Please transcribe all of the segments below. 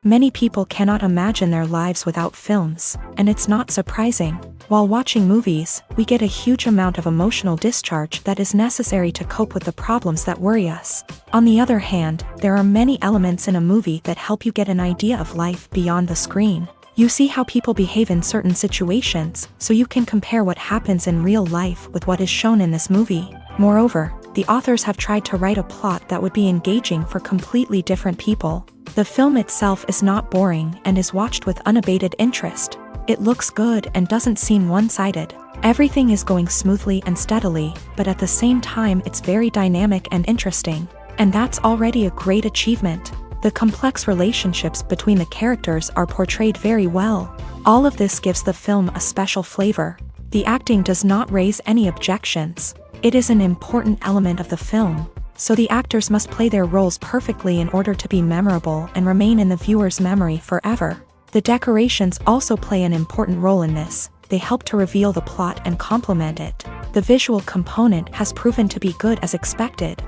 Many people cannot imagine their lives without films, and it's not surprising. While watching movies, we get a huge amount of emotional discharge that is necessary to cope with the problems that worry us. On the other hand, there are many elements in a movie that help you get an idea of life beyond the screen. You see how people behave in certain situations, so you can compare what happens in real life with what is shown in this movie. Moreover, the authors have tried to write a plot that would be engaging for completely different people. The film itself is not boring and is watched with unabated interest. It looks good and doesn't seem one-sided. Everything is going smoothly and steadily, but at the same time it's very dynamic and interesting. And that's already a great achievement. The complex relationships between the characters are portrayed very well. All of this gives the film a special flavor. The acting does not raise any objections. It is an important element of the film, so the actors must play their roles perfectly in order to be memorable and remain in the viewer's memory forever. The decorations also play an important role in this. They help to reveal the plot and complement it. The visual component has proven to be good as expected.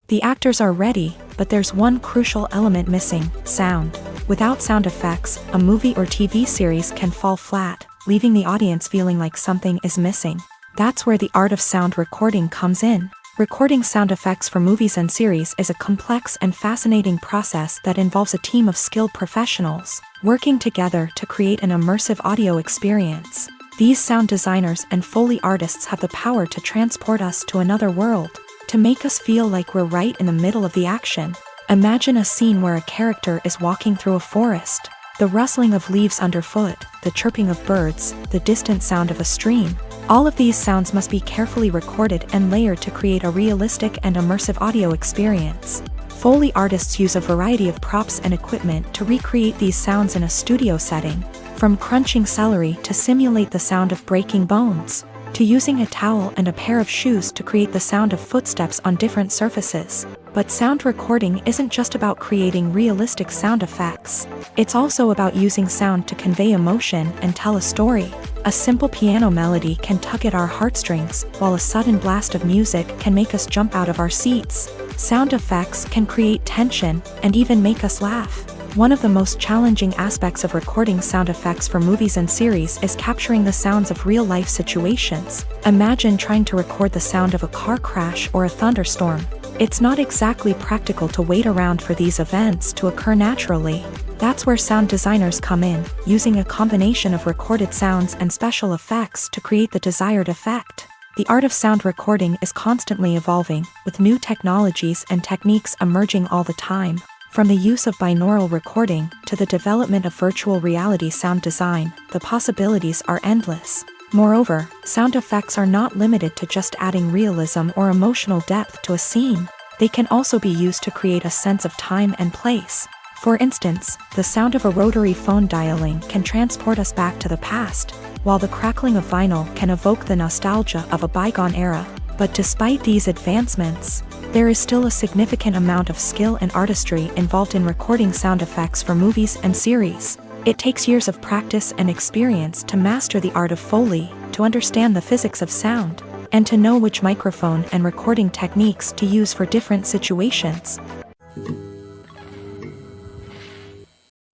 The actors are ready, but there's one crucial element missing: sound. Without sound effects, a movie or TV series can fall flat, leaving the audience feeling like something is missing. That's where the art of sound recording comes in. Recording sound effects for movies and series is a complex and fascinating process that involves a team of skilled professionals working together to create an immersive audio experience. These sound designers and Foley artists have the power to transport us to another world, to make us feel like we're right in the middle of the action. Imagine a scene where a character is walking through a forest. The rustling of leaves underfoot, the chirping of birds, the distant sound of a stream. All of these sounds must be carefully recorded and layered to create a realistic and immersive audio experience. Foley artists use a variety of props and equipment to recreate these sounds in a studio setting, from crunching celery to simulate the sound of breaking bones, to using a towel and a pair of shoes to create the sound of footsteps on different surfaces. But sound recording isn't just about creating realistic sound effects. It's also about using sound to convey emotion and tell a story. A simple piano melody can tug at our heartstrings, while a sudden blast of music can make us jump out of our seats. Sound effects can create tension and even make us laugh. One of the most challenging aspects of recording sound effects for movies and series is capturing the sounds of real-life situations. Imagine trying to record the sound of a car crash or a thunderstorm. It's not exactly practical to wait around for these events to occur naturally. That's where sound designers come in, using a combination of recorded sounds and special effects to create the desired effect. The art of sound recording is constantly evolving, with new technologies and techniques emerging all the time. From the use of binaural recording to the development of virtual reality sound design, the possibilities are endless. Moreover, sound effects are not limited to just adding realism or emotional depth to a scene. They can also be used to create a sense of time and place. For instance, the sound of a rotary phone dialing can transport us back to the past, while the crackling of vinyl can evoke the nostalgia of a bygone era. But despite these advancements, there is still a significant amount of skill and artistry involved in recording sound effects for movies and series. It takes years of practice and experience to master the art of Foley, to understand the physics of sound, and to know which microphone and recording techniques to use for different situations.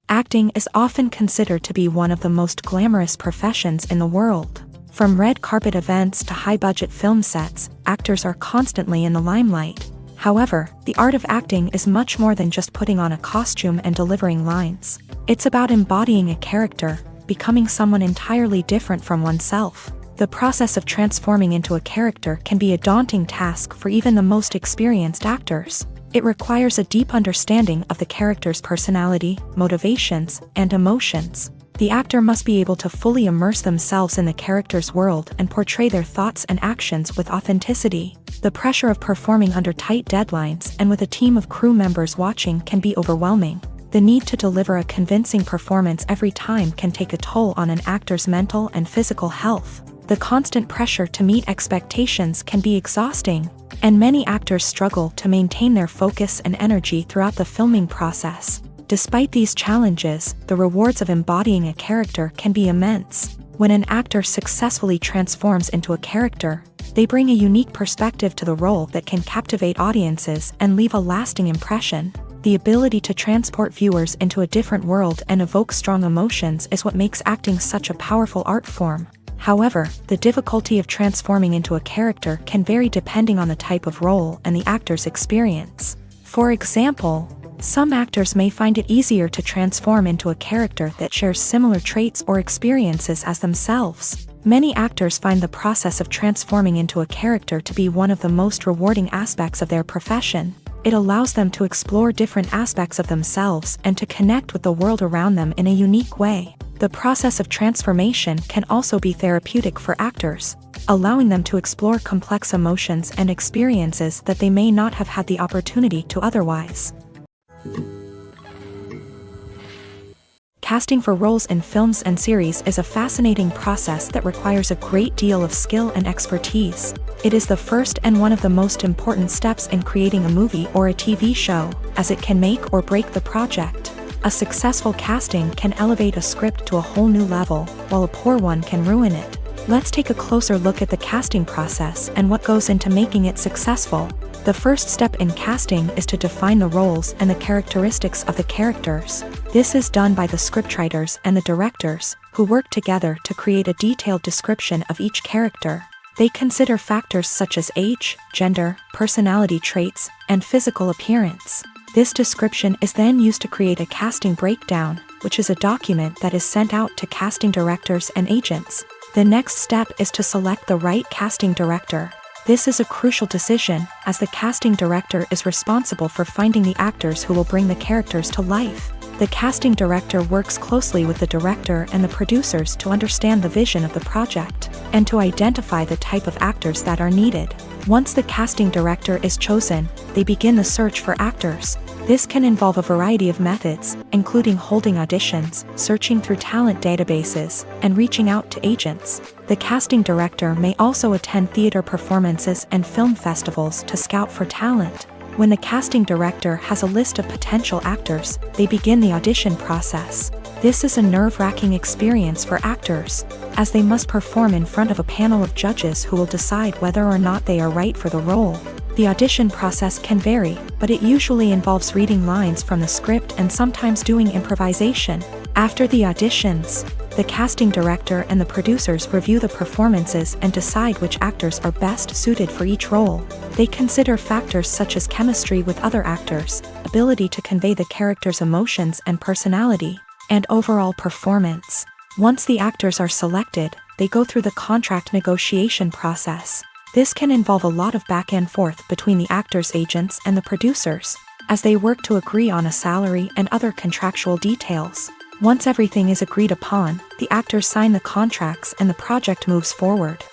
Acting is often considered to be one of the most glamorous professions in the world. From red carpet events to high-budget film sets, actors are constantly in the limelight. However, the art of acting is much more than just putting on a costume and delivering lines. It's about embodying a character, becoming someone entirely different from oneself. The process of transforming into a character can be a daunting task for even the most experienced actors. It requires a deep understanding of the character's personality, motivations, and emotions. The actor must be able to fully immerse themselves in the character's world and portray their thoughts and actions with authenticity. The pressure of performing under tight deadlines and with a team of crew members watching can be overwhelming. The need to deliver a convincing performance every time can take a toll on an actor's mental and physical health. The constant pressure to meet expectations can be exhausting, and many actors struggle to maintain their focus and energy throughout the filming process. Despite these challenges, the rewards of embodying a character can be immense. When an actor successfully transforms into a character, They bring a unique perspective to the role that can captivate audiences and leave a lasting impression. The ability to transport viewers into a different world and evoke strong emotions is what makes acting such a powerful art form. However, the difficulty of transforming into a character can vary depending on the type of role and the actor's experience. For example, some actors may find it easier to transform into a character that shares similar traits or experiences as themselves. Many actors find the process of transforming into a character to be one of the most rewarding aspects of their profession. It allows them to explore different aspects of themselves and to connect with the world around them in a unique way. The process of transformation can also be therapeutic for actors, allowing them to explore complex emotions and experiences that they may not have had the opportunity to otherwise. Casting for roles in films and series is a fascinating process that requires a great deal of skill and expertise. It is the first and one of the most important steps in creating a movie or a TV show, as it can make or break the project. A successful casting can elevate a script to a whole new level, while a poor one can ruin it. Let's take a closer look at the casting process and what goes into making it successful. The first step in casting is to define the roles and the characteristics of the characters. This is done by the scriptwriters and the directors, who work together to create a detailed description of each character. They consider factors such as age, gender, personality traits, and physical appearance. This description is then used to create a casting breakdown, which is a document that is sent out to casting directors and agents. The next step is to select the right casting director. This is a crucial decision, as the casting director is responsible for finding the actors who will bring the characters to life. The casting director works closely with the director and the producers to understand the vision of the project, and to identify the type of actors that are needed. Once the casting director is chosen, they begin the search for actors. This can involve a variety of methods, including holding auditions, searching through talent databases, and reaching out to agents. The casting director may also attend theater performances and film festivals to scout for talent. When the casting director has a list of potential actors, they begin the audition process. This is a nerve-wracking experience for actors, as they must perform in front of a panel of judges who will decide whether or not they are right for the role. The audition process can vary, but it usually involves reading lines from the script and sometimes doing improvisation. After the auditions, the casting director and the producers review the performances and decide which actors are best suited for each role. They consider factors such as chemistry with other actors, ability to convey the character's emotions and personality, and overall performance. Once the actors are selected, they go through the contract negotiation process. This can involve a lot of back and forth between the actors' agents and the producers, as they work to agree on a salary and other contractual details. Once everything is agreed upon, the actors sign the contracts and the project moves forward.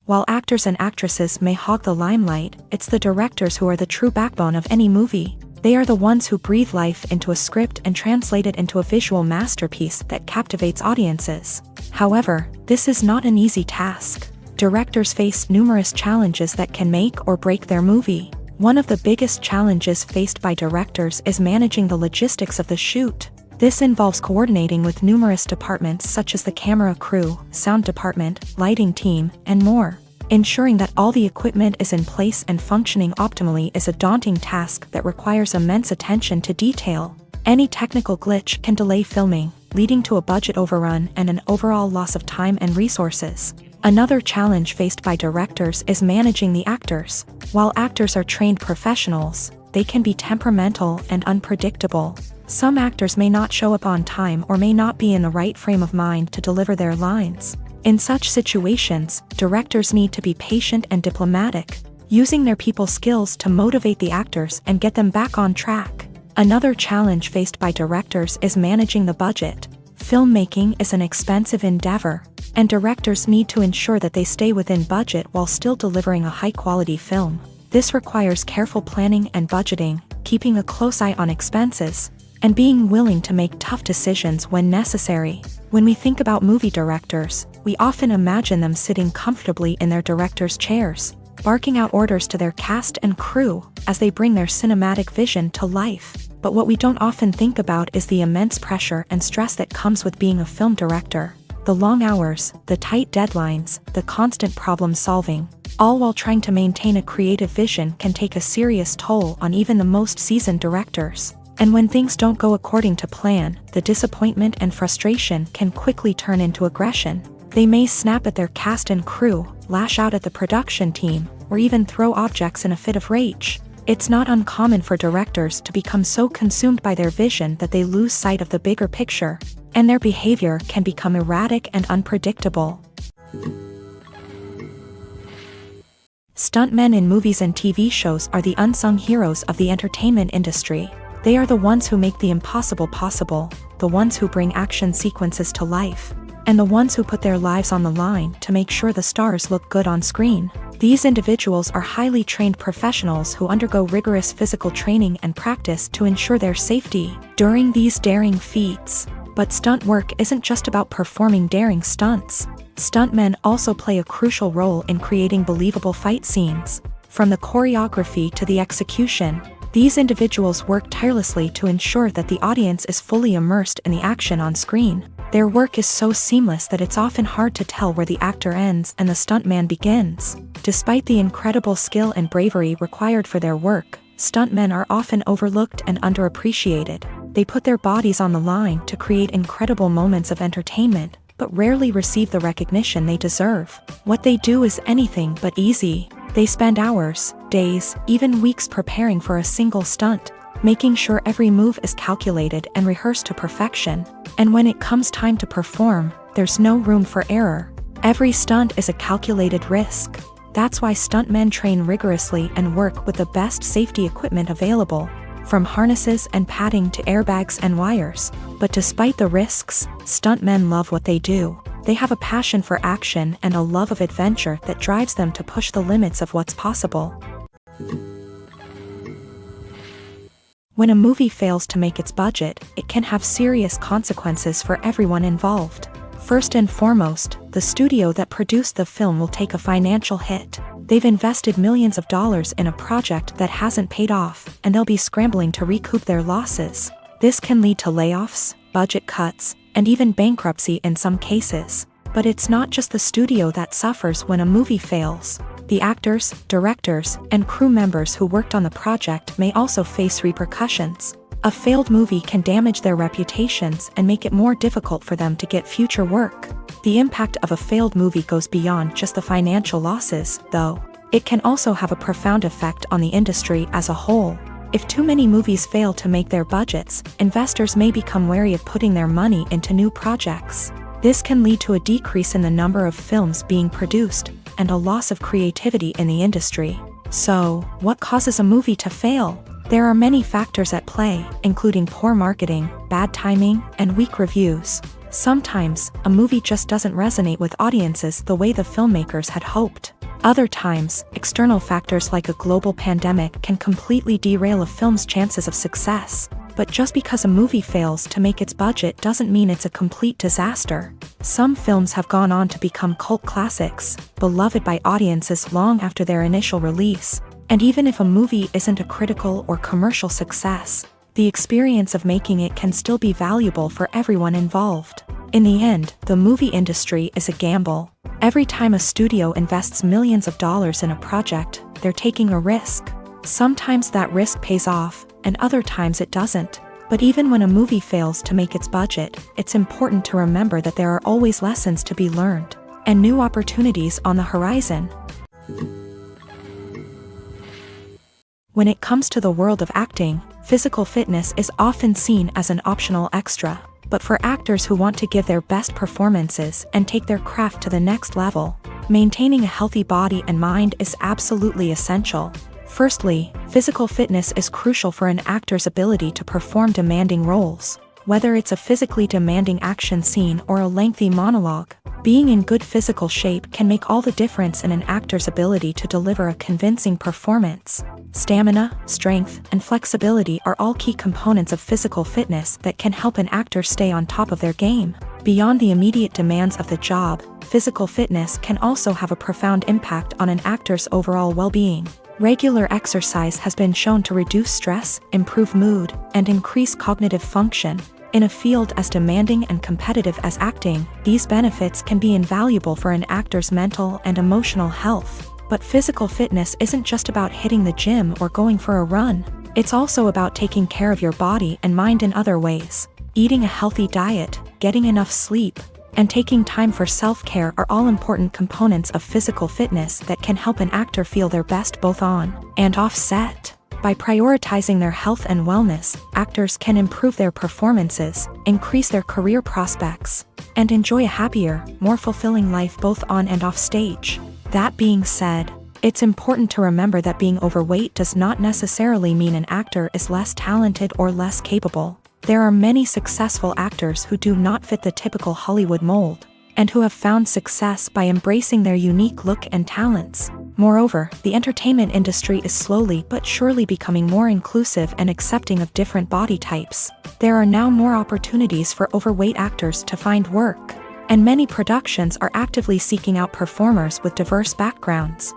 While actors and actresses may hog the limelight, it's the directors who are the true backbone of any movie. They are the ones who breathe life into a script and translate it into a visual masterpiece that captivates audiences. However, this is not an easy task. Directors face numerous challenges that can make or break their movie. One of the biggest challenges faced by directors is managing the logistics of the shoot. This involves coordinating with numerous departments such as the camera crew, sound department, lighting team, and more. Ensuring that all the equipment is in place and functioning optimally is a daunting task that requires immense attention to detail. Any technical glitch can delay filming, leading to a budget overrun and an overall loss of time and resources. Another challenge faced by directors is managing the actors. While actors are trained professionals, they can be temperamental and unpredictable. Some actors may not show up on time or may not be in the right frame of mind to deliver their lines. In such situations, directors need to be patient and diplomatic, using their people skills to motivate the actors and get them back on track. Another challenge faced by directors is managing the budget. Filmmaking is an expensive endeavor, and directors need to ensure that they stay within budget while still delivering a high-quality film. This requires careful planning and budgeting, keeping a close eye on expenses, and being willing to make tough decisions when necessary. When we think about movie directors, we often imagine them sitting comfortably in their director's chairs, barking out orders to their cast and crew as they bring their cinematic vision to life. But what we don't often think about is the immense pressure and stress that comes with being a film director. The long hours, the tight deadlines, the constant problem solving, all while trying to maintain a creative vision can take a serious toll on even the most seasoned directors. And when things don't go according to plan, the disappointment and frustration can quickly turn into aggression. They may snap at their cast and crew, lash out at the production team, or even throw objects in a fit of rage. It's not uncommon for directors to become so consumed by their vision that they lose sight of the bigger picture, and their behavior can become erratic and unpredictable. Stuntmen in movies and TV shows are the unsung heroes of the entertainment industry. They are the ones who make the impossible possible, the ones who bring action sequences to life, and the ones who put their lives on the line to make sure the stars look good on screen. These individuals are highly trained professionals who undergo rigorous physical training and practice to ensure their safety during these daring feats. But stunt work isn't just about performing daring stunts. Stuntmen also play a crucial role in creating believable fight scenes. From the choreography to the execution, these individuals work tirelessly to ensure that the audience is fully immersed in the action on screen. Their work is so seamless that it's often hard to tell where the actor ends and the stuntman begins. Despite the incredible skill and bravery required for their work, stuntmen are often overlooked and underappreciated. They put their bodies on the line to create incredible moments of entertainment, but rarely receive the recognition they deserve. What they do is anything but easy. They spend hours, days, even weeks preparing for a single stunt, making sure every move is calculated and rehearsed to perfection. And when it comes time to perform, there's no room for error. Every stunt is a calculated risk. That's why stuntmen train rigorously and work with the best safety equipment available, from harnesses and padding to airbags and wires. But despite the risks, stuntmen love what they do. They have a passion for action and a love of adventure that drives them to push the limits of what's possible. When a movie fails to make its budget, it can have serious consequences for everyone involved. First and foremost, the studio that produced the film will take a financial hit. They've invested millions of dollars in a project that hasn't paid off, and they'll be scrambling to recoup their losses. This can lead to layoffs, budget cuts, and even bankruptcy in some cases. But it's not just the studio that suffers when a movie fails. The actors, directors, and crew members who worked on the project may also face repercussions. A failed movie can damage their reputations and make it more difficult for them to get future work. The impact of a failed movie goes beyond just the financial losses, though. It can also have a profound effect on the industry as a whole. If too many movies fail to make their budgets, investors may become wary of putting their money into new projects. This can lead to a decrease in the number of films being produced, and a loss of creativity in the industry. So, what causes a movie to fail? There are many factors at play, including poor marketing, bad timing, and weak reviews. Sometimes, a movie just doesn't resonate with audiences the way the filmmakers had hoped. Other times, external factors like a global pandemic can completely derail a film's chances of success. But just because a movie fails to make its budget doesn't mean it's a complete disaster. Some films have gone on to become cult classics, beloved by audiences long after their initial release. And even if a movie isn't a critical or commercial success, the experience of making it can still be valuable for everyone involved. In the end, the movie industry is a gamble. Every time a studio invests millions of dollars in a project, they're taking a risk. Sometimes that risk pays off, and other times it doesn't. But even when a movie fails to make its budget, it's important to remember that there are always lessons to be learned, and new opportunities on the horizon. When it comes to the world of acting, physical fitness is often seen as an optional extra. But for actors who want to give their best performances and take their craft to the next level, maintaining a healthy body and mind is absolutely essential. Firstly, physical fitness is crucial for an actor's ability to perform demanding roles. Whether it's a physically demanding action scene or a lengthy monologue, being in good physical shape can make all the difference in an actor's ability to deliver a convincing performance. Stamina, strength, and flexibility are all key components of physical fitness that can help an actor stay on top of their game. Beyond the immediate demands of the job, physical fitness can also have a profound impact on an actor's overall well-being. Regular exercise has been shown to reduce stress, improve mood, and increase cognitive function. In a field as demanding and competitive as acting, these benefits can be invaluable for an actor's mental and emotional health. But physical fitness isn't just about hitting the gym or going for a run. It's also about taking care of your body and mind in other ways. Eating a healthy diet, getting enough sleep, and taking time for self-care are all important components of physical fitness that can help an actor feel their best both on and off set. By prioritizing their health and wellness, actors can improve their performances, increase their career prospects, and enjoy a happier, more fulfilling life both on and off stage. That being said, it's important to remember that being overweight does not necessarily mean an actor is less talented or less capable. There are many successful actors who do not fit the typical Hollywood mold, and who have found success by embracing their unique look and talents. Moreover, the entertainment industry is slowly but surely becoming more inclusive and accepting of different body types. There are now more opportunities for overweight actors to find work, and many productions are actively seeking out performers with diverse backgrounds.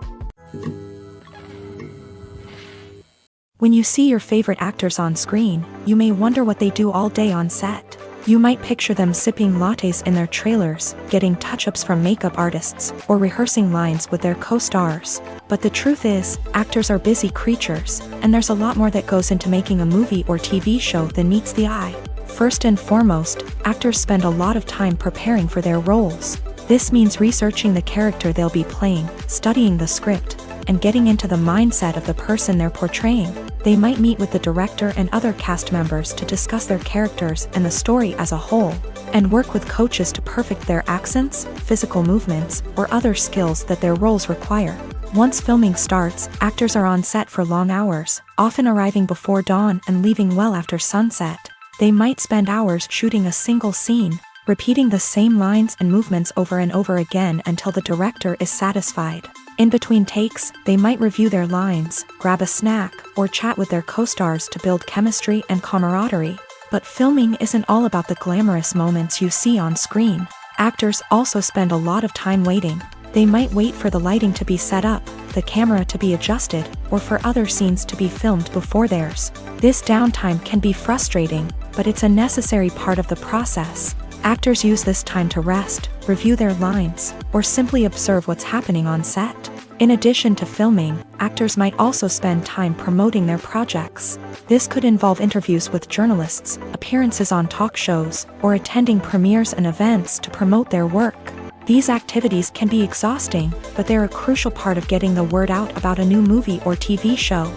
When you see your favorite actors on screen, you may wonder what they do all day on set. You might picture them sipping lattes in their trailers, getting touch-ups from makeup artists, or rehearsing lines with their co-stars. But the truth is, actors are busy creatures, and there's a lot more that goes into making a movie or TV show than meets the eye. First and foremost, actors spend a lot of time preparing for their roles. This means researching the character they'll be playing, studying the script, and getting into the mindset of the person they're portraying. They might meet with the director and other cast members to discuss their characters and the story as a whole, and work with coaches to perfect their accents, physical movements, or other skills that their roles require. Once filming starts, actors are on set for long hours, often arriving before dawn and leaving well after sunset. They might spend hours shooting a single scene, repeating the same lines and movements over and over again until the director is satisfied. In between takes, they might review their lines, grab a snack, or chat with their co-stars to build chemistry and camaraderie. But filming isn't all about the glamorous moments you see on screen. Actors also spend a lot of time waiting. They might wait for the lighting to be set up, the camera to be adjusted, or for other scenes to be filmed before theirs. This downtime can be frustrating, but it's a necessary part of the process. Actors use this time to rest, review their lines, or simply observe what's happening on set. In addition to filming, actors might also spend time promoting their projects. This could involve interviews with journalists, appearances on talk shows, or attending premieres and events to promote their work. These activities can be exhausting, but they're a crucial part of getting the word out about a new movie or TV show.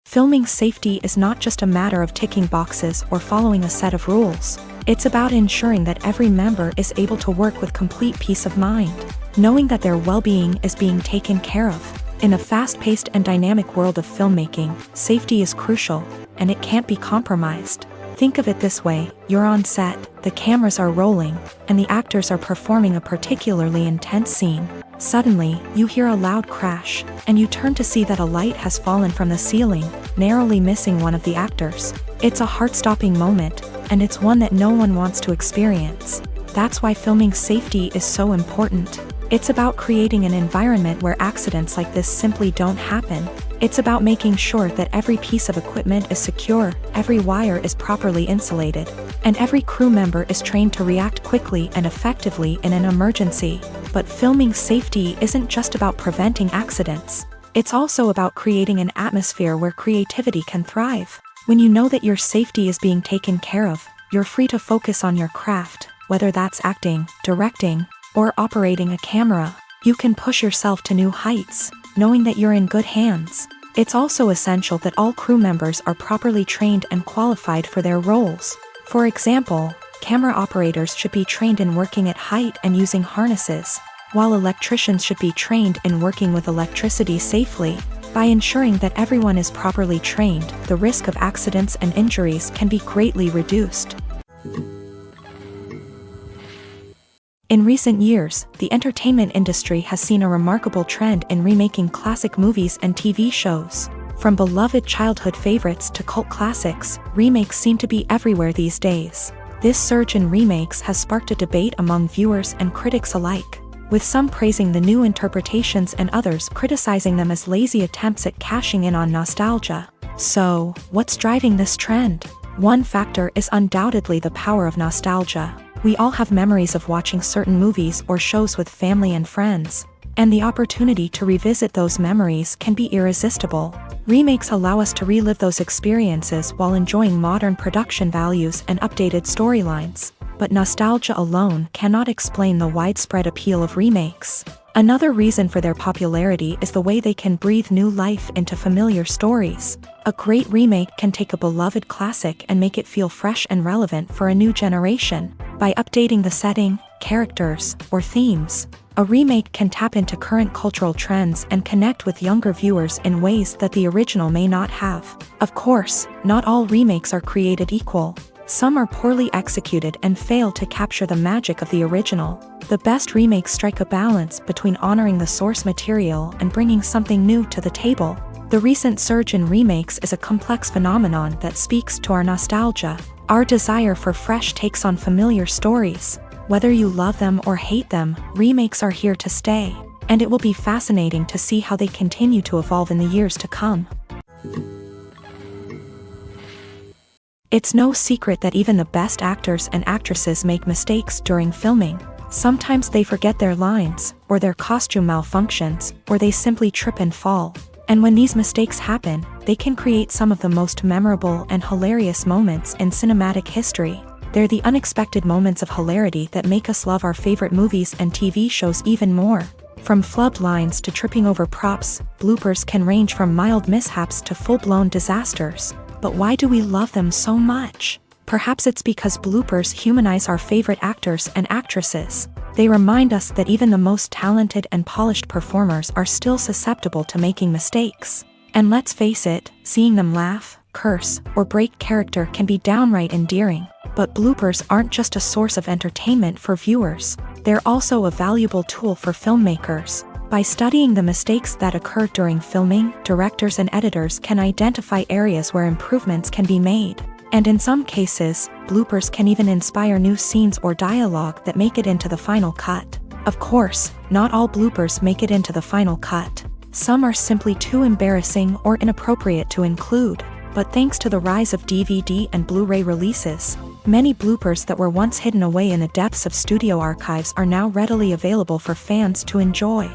Filming safety is not just a matter of ticking boxes or following a set of rules. It's about ensuring that every member is able to work with complete peace of mind, knowing that their well-being is being taken care of. In a fast-paced and dynamic world of filmmaking, safety is crucial, and it can't be compromised. Think of it this way: you're on set, the cameras are rolling, and the actors are performing a particularly intense scene. Suddenly, you hear a loud crash, and you turn to see that a light has fallen from the ceiling, narrowly missing one of the actors. It's a heart-stopping moment, and it's one that no one wants to experience. That's why filming safety is so important. It's about creating an environment where accidents like this simply don't happen. It's about making sure that every piece of equipment is secure, every wire is properly insulated, and every crew member is trained to react quickly and effectively in an emergency. But filming safety isn't just about preventing accidents. It's also about creating an atmosphere where creativity can thrive. When you know that your safety is being taken care of, you're free to focus on your craft, whether that's acting, directing, or operating a camera. You can push yourself to new heights, knowing that you're in good hands. It's also essential that all crew members are properly trained and qualified for their roles. For example, camera operators should be trained in working at height and using harnesses, while electricians should be trained in working with electricity safely. By ensuring that everyone is properly trained, the risk of accidents and injuries can be greatly reduced. In recent years, the entertainment industry has seen a remarkable trend in remaking classic movies and TV shows. From beloved childhood favorites to cult classics, remakes seem to be everywhere these days. This surge in remakes has sparked a debate among viewers and critics alike, with some praising the new interpretations and others criticizing them as lazy attempts at cashing in on nostalgia. So, what's driving this trend? One factor is undoubtedly the power of nostalgia. We all have memories of watching certain movies or shows with family and friends, and the opportunity to revisit those memories can be irresistible. Remakes allow us to relive those experiences while enjoying modern production values and updated storylines. But nostalgia alone cannot explain the widespread appeal of remakes. Another reason for their popularity is the way they can breathe new life into familiar stories. A great remake can take a beloved classic and make it feel fresh and relevant for a new generation. By updating the setting, characters, or themes, a remake can tap into current cultural trends and connect with younger viewers in ways that the original may not have. Of course, not all remakes are created equal. Some are poorly executed and fail to capture the magic of the original. The best remakes strike a balance between honoring the source material and bringing something new to the table. The recent surge in remakes is a complex phenomenon that speaks to our nostalgia, our desire for fresh takes on familiar stories. Whether you love them or hate them, remakes are here to stay, and it will be fascinating to see how they continue to evolve in the years to come. It's no secret that even the best actors and actresses make mistakes during filming. Sometimes they forget their lines, or their costume malfunctions, or they simply trip and fall. And when these mistakes happen, they can create some of the most memorable and hilarious moments in cinematic history. They're the unexpected moments of hilarity that make us love our favorite movies and TV shows even more. From flubbed lines to tripping over props, bloopers can range from mild mishaps to full-blown disasters. But why do we love them so much? Perhaps it's because bloopers humanize our favorite actors and actresses. They remind us that even the most talented and polished performers are still susceptible to making mistakes. And let's face it, seeing them laugh, curse, or break character can be downright endearing. But bloopers aren't just a source of entertainment for viewers. They're also a valuable tool for filmmakers. By studying the mistakes that occur during filming, directors and editors can identify areas where improvements can be made. And in some cases, bloopers can even inspire new scenes or dialogue that make it into the final cut. Of course, not all bloopers make it into the final cut. Some are simply too embarrassing or inappropriate to include. But thanks to the rise of DVD and Blu-ray releases, many bloopers that were once hidden away in the depths of studio archives are now readily available for fans to enjoy.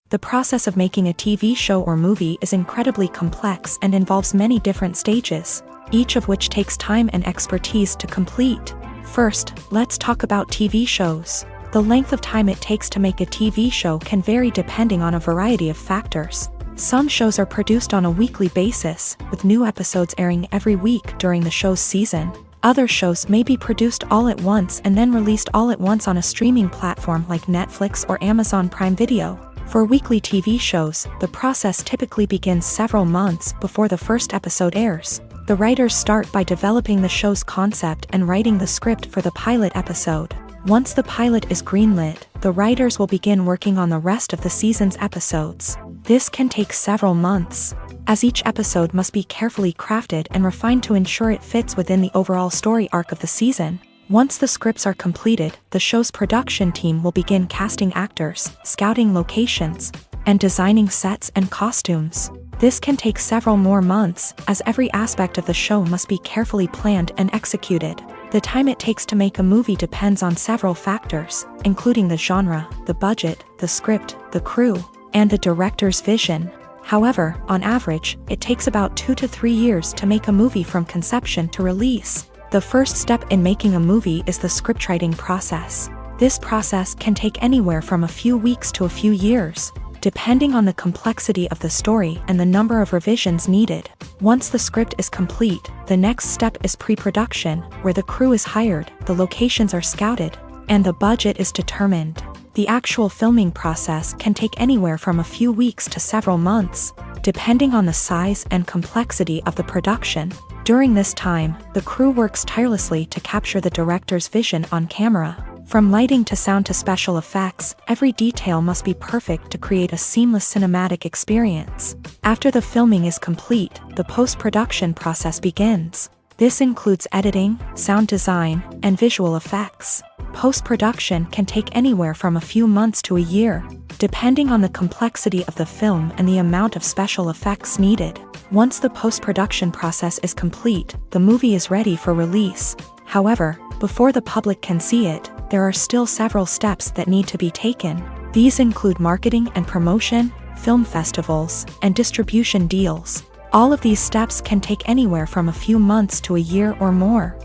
The process of making a TV show or movie is incredibly complex and involves many different stages, each of which takes time and expertise to complete. First, let's talk about TV shows. The length of time it takes to make a TV show can vary depending on a variety of factors. Some shows are produced on a weekly basis, with new episodes airing every week during the show's season. Other shows may be produced all at once and then released all at once on a streaming platform like Netflix or Amazon Prime Video. For weekly TV shows, the process typically begins several months before the first episode airs. The writers start by developing the show's concept and writing the script for the pilot episode. Once the pilot is greenlit, the writers will begin working on the rest of the season's episodes. This can take several months, as each episode must be carefully crafted and refined to ensure it fits within the overall story arc of the season. Once the scripts are completed, the show's production team will begin casting actors, scouting locations, and designing sets and costumes. This can take several more months, as every aspect of the show must be carefully planned and executed. The time it takes to make a movie depends on several factors, including the genre, the budget, the script, the crew, and the director's vision. However, on average, it takes about 2 to 3 years to make a movie from conception to release. The first step in making a movie is the scriptwriting process. This process can take anywhere from a few weeks to a few years, depending on the complexity of the story and the number of revisions needed. Once the script is complete, the next step is pre-production, where the crew is hired, the locations are scouted, and the budget is determined. The actual filming process can take anywhere from a few weeks to several months, depending on the size and complexity of the production. During this time, the crew works tirelessly to capture the director's vision on camera. From lighting to sound to special effects, every detail must be perfect to create a seamless cinematic experience. After the filming is complete, the post-production process begins. This includes editing, sound design, and visual effects. Post-production can take anywhere from a few months to a year, depending on the complexity of the film and the amount of special effects needed. Once the post-production process is complete, the movie is ready for release. However, before the public can see it, there are still several steps that need to be taken. These include marketing and promotion, film festivals, and distribution deals. All of these steps can take anywhere from a few months to a year or more.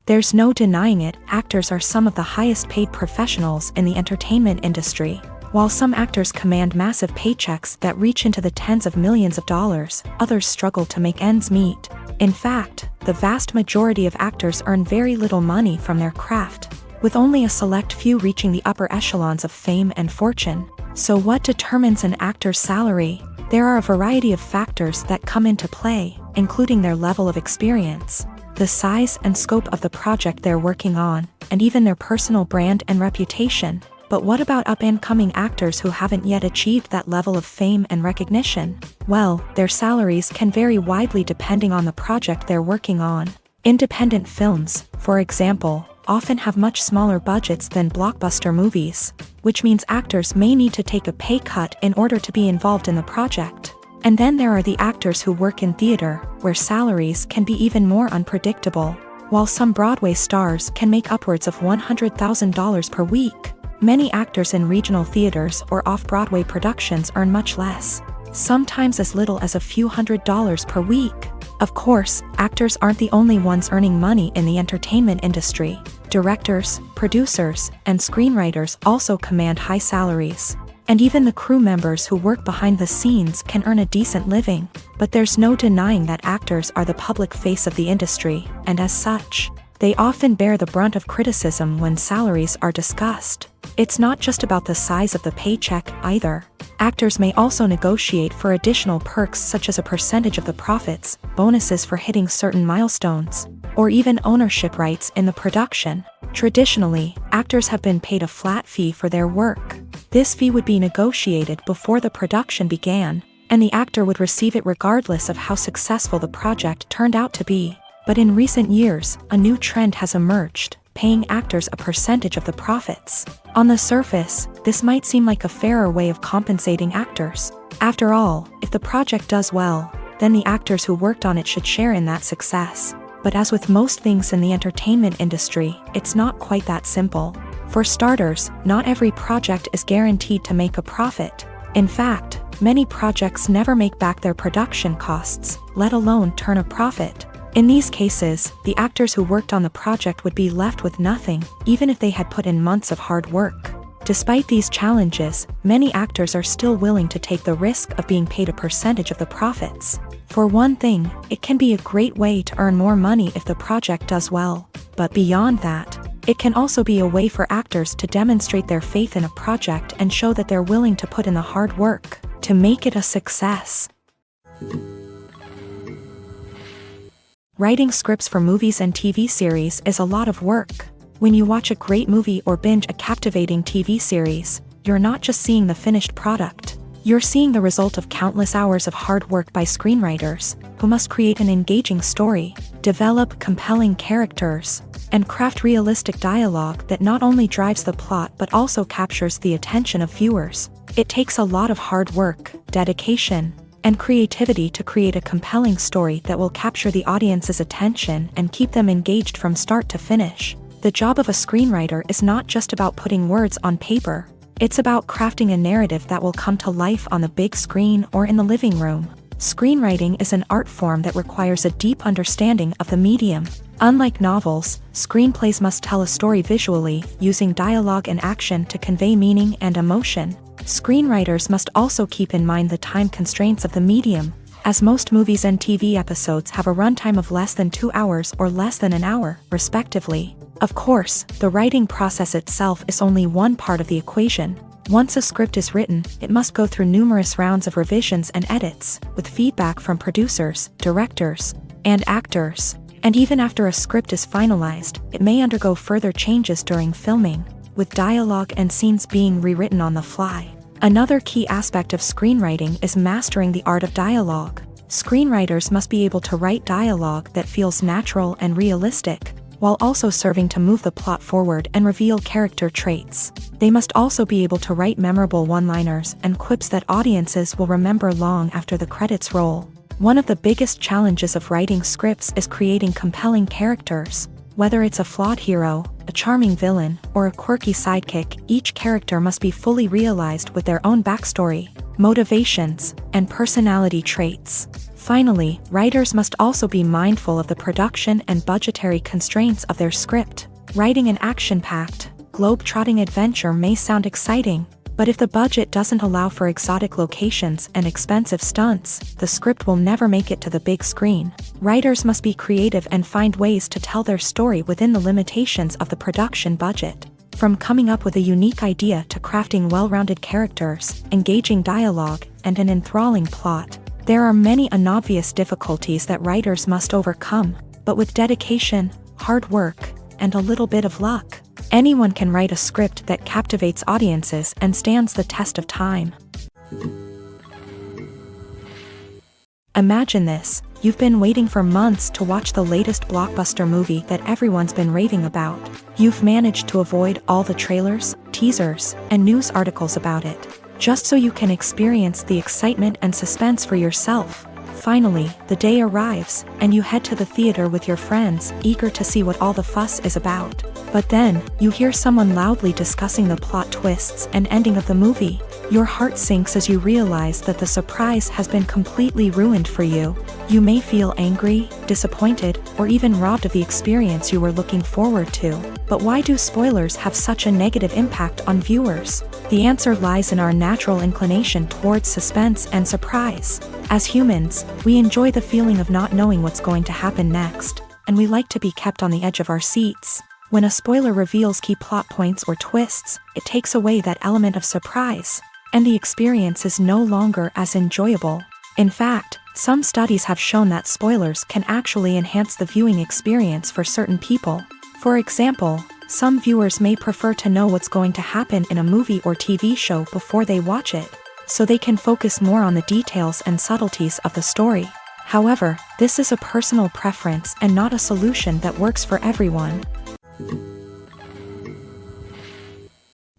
There's no denying it, actors are some of the highest paid professionals in the entertainment industry. While some actors command massive paychecks that reach into the tens of millions of dollars, others struggle to make ends meet. In fact, the vast majority of actors earn very little money from their craft, with only a select few reaching the upper echelons of fame and fortune. So what determines an actor's salary? There are a variety of factors that come into play, including their level of experience, the size and scope of the project they're working on, and even their personal brand and reputation. But what about up-and-coming actors who haven't yet achieved that level of fame and recognition? Well, their salaries can vary widely depending on the project they're working on. Independent films, for example, often have much smaller budgets than blockbuster movies, which means actors may need to take a pay cut in order to be involved in the project. And then there are the actors who work in theater, where salaries can be even more unpredictable. While some Broadway stars can make upwards of $100,000 per week, many actors in regional theaters or off-Broadway productions earn much less, sometimes as little as a few $100s per week. Of course, actors aren't the only ones earning money in the entertainment industry. Directors, producers, and screenwriters also command high salaries. And even the crew members who work behind the scenes can earn a decent living. But there's no denying that actors are the public face of the industry, and as such, they often bear the brunt of criticism when salaries are discussed. It's not just about the size of the paycheck either. Actors may also negotiate for additional perks such as a percentage of the profits, bonuses for hitting certain milestones, or even ownership rights in the production. Traditionally, actors have been paid a flat fee for their work. This fee would be negotiated before the production began, and the actor would receive it regardless of how successful the project turned out to be. But in recent years, a new trend has emerged, paying actors a percentage of the profits. On the surface, this might seem like a fairer way of compensating actors. After all, if the project does well, then the actors who worked on it should share in that success. But as with most things in the entertainment industry, it's not quite that simple. For starters, not every project is guaranteed to make a profit. In fact, many projects never make back their production costs, let alone turn a profit. In these cases, the actors who worked on the project would be left with nothing, even if they had put in months of hard work. Despite these challenges, many actors are still willing to take the risk of being paid a percentage of the profits. For one thing, it can be a great way to earn more money if the project does well. But beyond that, it can also be a way for actors to demonstrate their faith in a project and show that they're willing to put in the hard work to make it a success. Writing scripts for movies and TV series is a lot of work. When you watch a great movie or binge a captivating TV series, you're not just seeing the finished product. You're seeing the result of countless hours of hard work by screenwriters, who must create an engaging story, develop compelling characters, and craft realistic dialogue that not only drives the plot but also captures the attention of viewers. It takes a lot of hard work, dedication, and creativity to create a compelling story that will capture the audience's attention and keep them engaged from start to finish. The job of a screenwriter is not just about putting words on paper. It's about crafting a narrative that will come to life on the big screen or in the living room. Screenwriting is an art form that requires a deep understanding of the medium. Unlike novels, screenplays must tell a story visually, using dialogue and action to convey meaning and emotion. Screenwriters must also keep in mind the time constraints of the medium, as most movies and TV episodes have a runtime of less than 2 hours or less than an hour, respectively. Of course, the writing process itself is only one part of the equation. Once a script is written, it must go through numerous rounds of revisions and edits, with feedback from producers, directors, and actors. And even after a script is finalized, it may undergo further changes during filming, with dialogue and scenes being rewritten on the fly. Another key aspect of screenwriting is mastering the art of dialogue. Screenwriters must be able to write dialogue that feels natural and realistic, while also serving to move the plot forward and reveal character traits. They must also be able to write memorable one-liners and quips that audiences will remember long after the credits roll. One of the biggest challenges of writing scripts is creating compelling characters. Whether it's a flawed hero, a charming villain, or a quirky sidekick, each character must be fully realized with their own backstory, motivations, and personality traits. Finally, writers must also be mindful of the production and budgetary constraints of their script. Writing an action-packed, globe-trotting adventure may sound exciting, but if the budget doesn't allow for exotic locations and expensive stunts, the script will never make it to the big screen. Writers must be creative and find ways to tell their story within the limitations of the production budget. From coming up with a unique idea to crafting well-rounded characters, engaging dialogue, and an enthralling plot, there are many unobvious difficulties that writers must overcome, but with dedication, hard work, and a little bit of luck, anyone can write a script that captivates audiences and stands the test of time. Imagine this: you've been waiting for months to watch the latest blockbuster movie that everyone's been raving about. You've managed to avoid all the trailers, teasers, and news articles about it, just so you can experience the excitement and suspense for yourself. Finally, the day arrives, and you head to the theater with your friends, eager to see what all the fuss is about. But then, you hear someone loudly discussing the plot twists and ending of the movie. Your heart sinks as you realize that the surprise has been completely ruined for you. You may feel angry, disappointed, or even robbed of the experience you were looking forward to. But why do spoilers have such a negative impact on viewers? The answer lies in our natural inclination towards suspense and surprise. As humans, we enjoy the feeling of not knowing what's going to happen next, and we like to be kept on the edge of our seats. When a spoiler reveals key plot points or twists, it takes away that element of surprise, and the experience is no longer as enjoyable. In fact, some studies have shown that spoilers can actually enhance the viewing experience for certain people. For example, some viewers may prefer to know what's going to happen in a movie or TV show before they watch it, so they can focus more on the details and subtleties of the story. However, this is a personal preference and not a solution that works for everyone.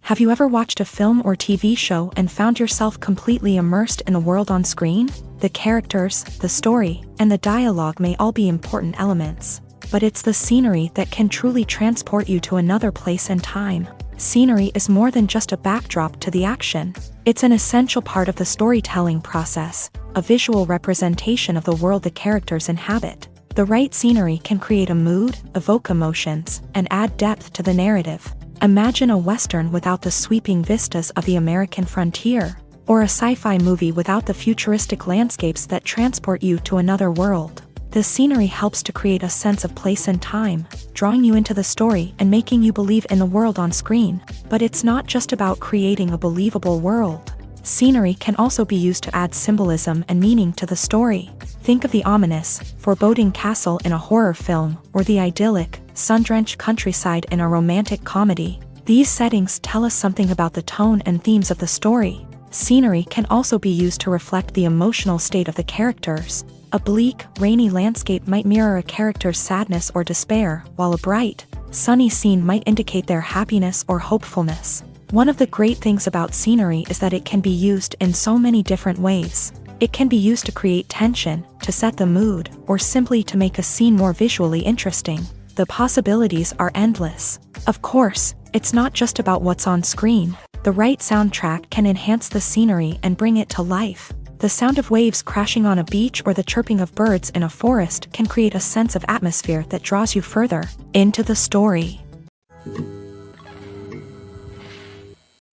Have you ever watched a film or TV show and found yourself completely immersed in the world on screen? The characters, the story, and the dialogue may all be important elements, but it's the scenery that can truly transport you to another place and time. Scenery is more than just a backdrop to the action. It's an essential part of the storytelling process, a visual representation of the world the characters inhabit. The right scenery can create a mood, evoke emotions, and add depth to the narrative. Imagine a Western without the sweeping vistas of the American frontier, or a sci-fi movie without the futuristic landscapes that transport you to another world. The scenery helps to create a sense of place and time, drawing you into the story and making you believe in the world on screen. But it's not just about creating a believable world. Scenery can also be used to add symbolism and meaning to the story. Think of the ominous, foreboding castle in a horror film, or the idyllic, sun-drenched countryside in a romantic comedy. These settings tell us something about the tone and themes of the story. Scenery can also be used to reflect the emotional state of the characters. A bleak, rainy landscape might mirror a character's sadness or despair, while a bright, sunny scene might indicate their happiness or hopefulness. One of the great things about scenery is that it can be used in so many different ways. It can be used to create tension, to set the mood, or simply to make a scene more visually interesting. The possibilities are endless. Of course, it's not just about what's on screen. The right soundtrack can enhance the scenery and bring it to life. The sound of waves crashing on a beach or the chirping of birds in a forest can create a sense of atmosphere that draws you further into the story.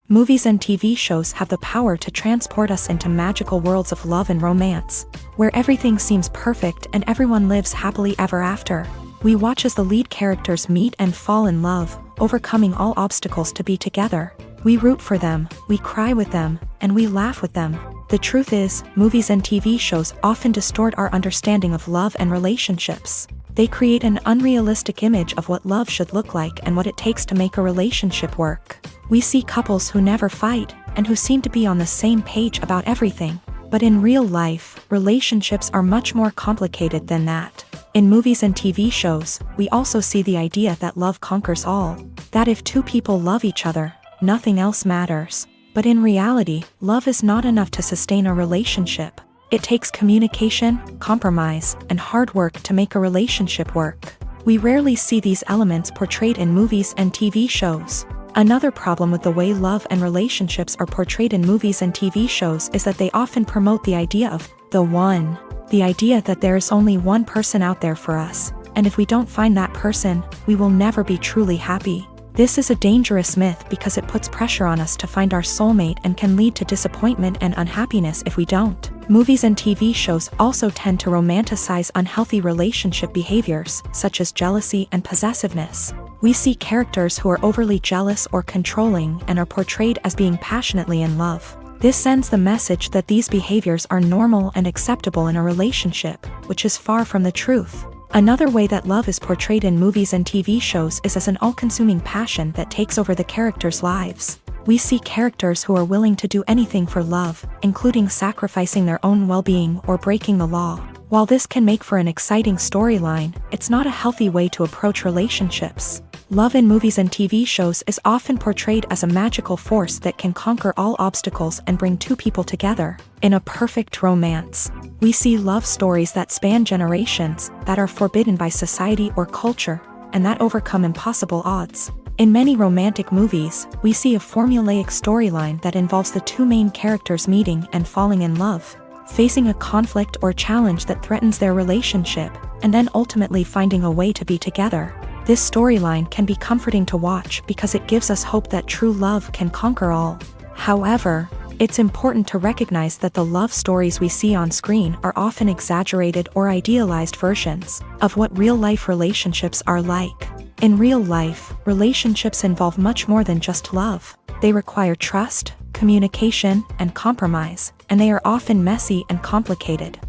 Movies and TV shows have the power to transport us into magical worlds of love and romance, where everything seems perfect and everyone lives happily ever after. We watch as the lead characters meet and fall in love, overcoming all obstacles to be together. We root for them, we cry with them, and we laugh with them. The truth is, movies and TV shows often distort our understanding of love and relationships. They create an unrealistic image of what love should look like and what it takes to make a relationship work. We see couples who never fight, and who seem to be on the same page about everything. But in real life, relationships are much more complicated than that. In movies and TV shows, we also see the idea that love conquers all. That if two people love each other, nothing else matters. But in reality, love is not enough to sustain a relationship. It takes communication, compromise, and hard work to make a relationship work. We rarely see these elements portrayed in movies and TV shows. Another problem with the way love and relationships are portrayed in movies and TV shows is that they often promote the idea of the one. The idea that there is only one person out there for us, and if we don't find that person, we will never be truly happy. This is a dangerous myth because it puts pressure on us to find our soulmate and can lead to disappointment and unhappiness if we don't. Movies and TV shows also tend to romanticize unhealthy relationship behaviors, such as jealousy and possessiveness. We see characters who are overly jealous or controlling and are portrayed as being passionately in love. This sends the message that these behaviors are normal and acceptable in a relationship, which is far from the truth. Another way that love is portrayed in movies and TV shows is as an all-consuming passion that takes over the characters' lives. We see characters who are willing to do anything for love, including sacrificing their own well-being or breaking the law. While this can make for an exciting storyline, it's not a healthy way to approach relationships. Love in movies and TV shows is often portrayed as a magical force that can conquer all obstacles and bring two people together. In a perfect romance, we see love stories that span generations, that are forbidden by society or culture, and that overcome impossible odds. In many romantic movies, we see a formulaic storyline that involves the two main characters meeting and falling in love, facing a conflict or challenge that threatens their relationship, and then ultimately finding a way to be together. This storyline can be comforting to watch because it gives us hope that true love can conquer all. However, it's important to recognize that the love stories we see on screen are often exaggerated or idealized versions of what real-life relationships are like. In real life, relationships involve much more than just love. They require trust, communication, and compromise, and they are often messy and complicated.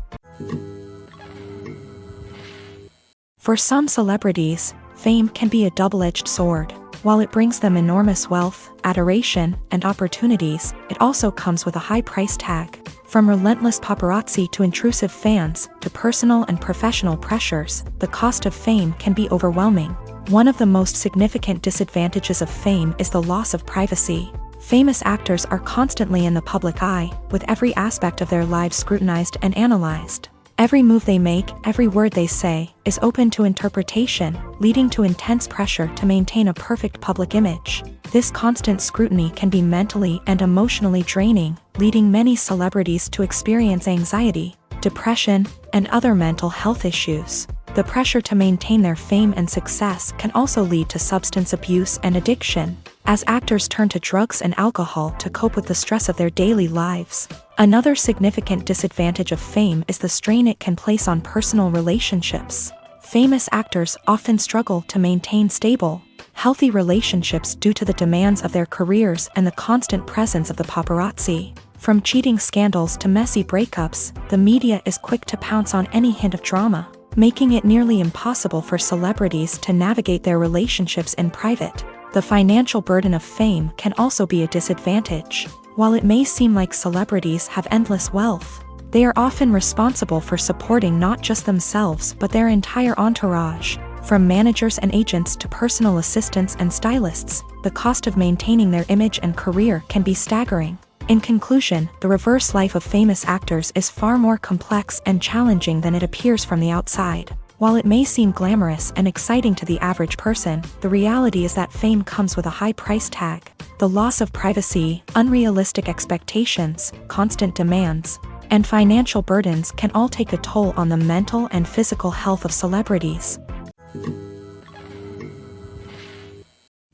For some celebrities, fame can be a double-edged sword. While it brings them enormous wealth, adoration, and opportunities, it also comes with a high price tag. From relentless paparazzi to intrusive fans, to personal and professional pressures, the cost of fame can be overwhelming. One of the most significant disadvantages of fame is the loss of privacy. Famous actors are constantly in the public eye, with every aspect of their lives scrutinized and analyzed. Every move they make, every word they say, is open to interpretation, leading to intense pressure to maintain a perfect public image. This constant scrutiny can be mentally and emotionally draining, leading many celebrities to experience anxiety, depression, and other mental health issues. The pressure to maintain their fame and success can also lead to substance abuse and addiction, as actors turn to drugs and alcohol to cope with the stress of their daily lives. Another significant disadvantage of fame is the strain it can place on personal relationships. Famous actors often struggle to maintain stable, healthy relationships due to the demands of their careers and the constant presence of the paparazzi. From cheating scandals to messy breakups, the media is quick to pounce on any hint of drama, making it nearly impossible for celebrities to navigate their relationships in private. The financial burden of fame can also be a disadvantage. While it may seem like celebrities have endless wealth, they are often responsible for supporting not just themselves but their entire entourage. From managers and agents to personal assistants and stylists, the cost of maintaining their image and career can be staggering. In conclusion, the reverse life of famous actors is far more complex and challenging than it appears from the outside. While it may seem glamorous and exciting to the average person, the reality is that fame comes with a high price tag. The loss of privacy, unrealistic expectations, constant demands, and financial burdens can all take a toll on the mental and physical health of celebrities.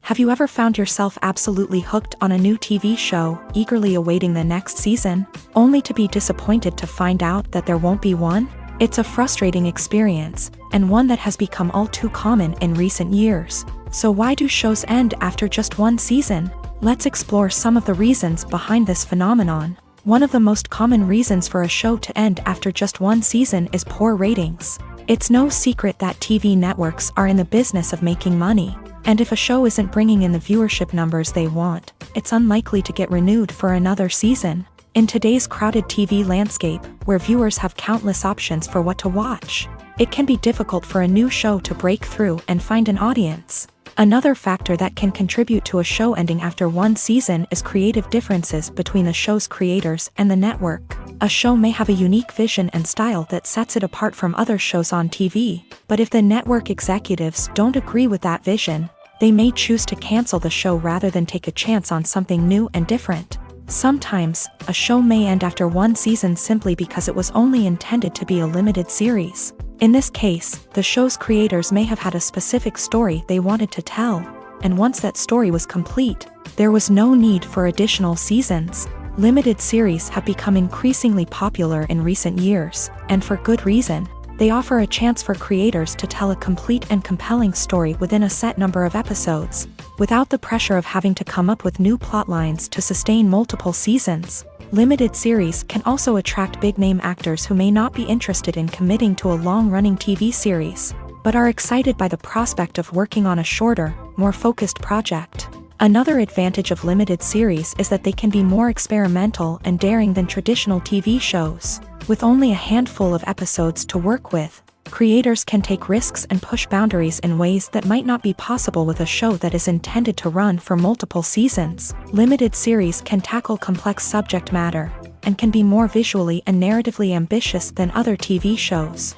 Have you ever found yourself absolutely hooked on a new TV show, eagerly awaiting the next season, only to be disappointed to find out that there won't be one? It's a frustrating experience, and one that has become all too common in recent years. So why do shows end after just one season? Let's explore some of the reasons behind this phenomenon. One of the most common reasons for a show to end after just one season is poor ratings. It's no secret that TV networks are in the business of making money, and if a show isn't bringing in the viewership numbers they want, it's unlikely to get renewed for another season. In today's crowded TV landscape, where viewers have countless options for what to watch, it can be difficult for a new show to break through and find an audience. Another factor that can contribute to a show ending after one season is creative differences between the show's creators and the network. A show may have a unique vision and style that sets it apart from other shows on TV, but if the network executives don't agree with that vision, they may choose to cancel the show rather than take a chance on something new and different. Sometimes, a show may end after one season simply because it was only intended to be a limited series. In this case, the show's creators may have had a specific story they wanted to tell, and once that story was complete, there was no need for additional seasons. Limited series have become increasingly popular in recent years, and for good reason. They offer a chance for creators to tell a complete and compelling story within a set number of episodes, without the pressure of having to come up with new plotlines to sustain multiple seasons. Limited series can also attract big-name actors who may not be interested in committing to a long-running TV series, but are excited by the prospect of working on a shorter, more focused project. Another advantage of limited series is that they can be more experimental and daring than traditional TV shows. With only a handful of episodes to work with, creators can take risks and push boundaries in ways that might not be possible with a show that is intended to run for multiple seasons. Limited series can tackle complex subject matter, and can be more visually and narratively ambitious than other TV shows.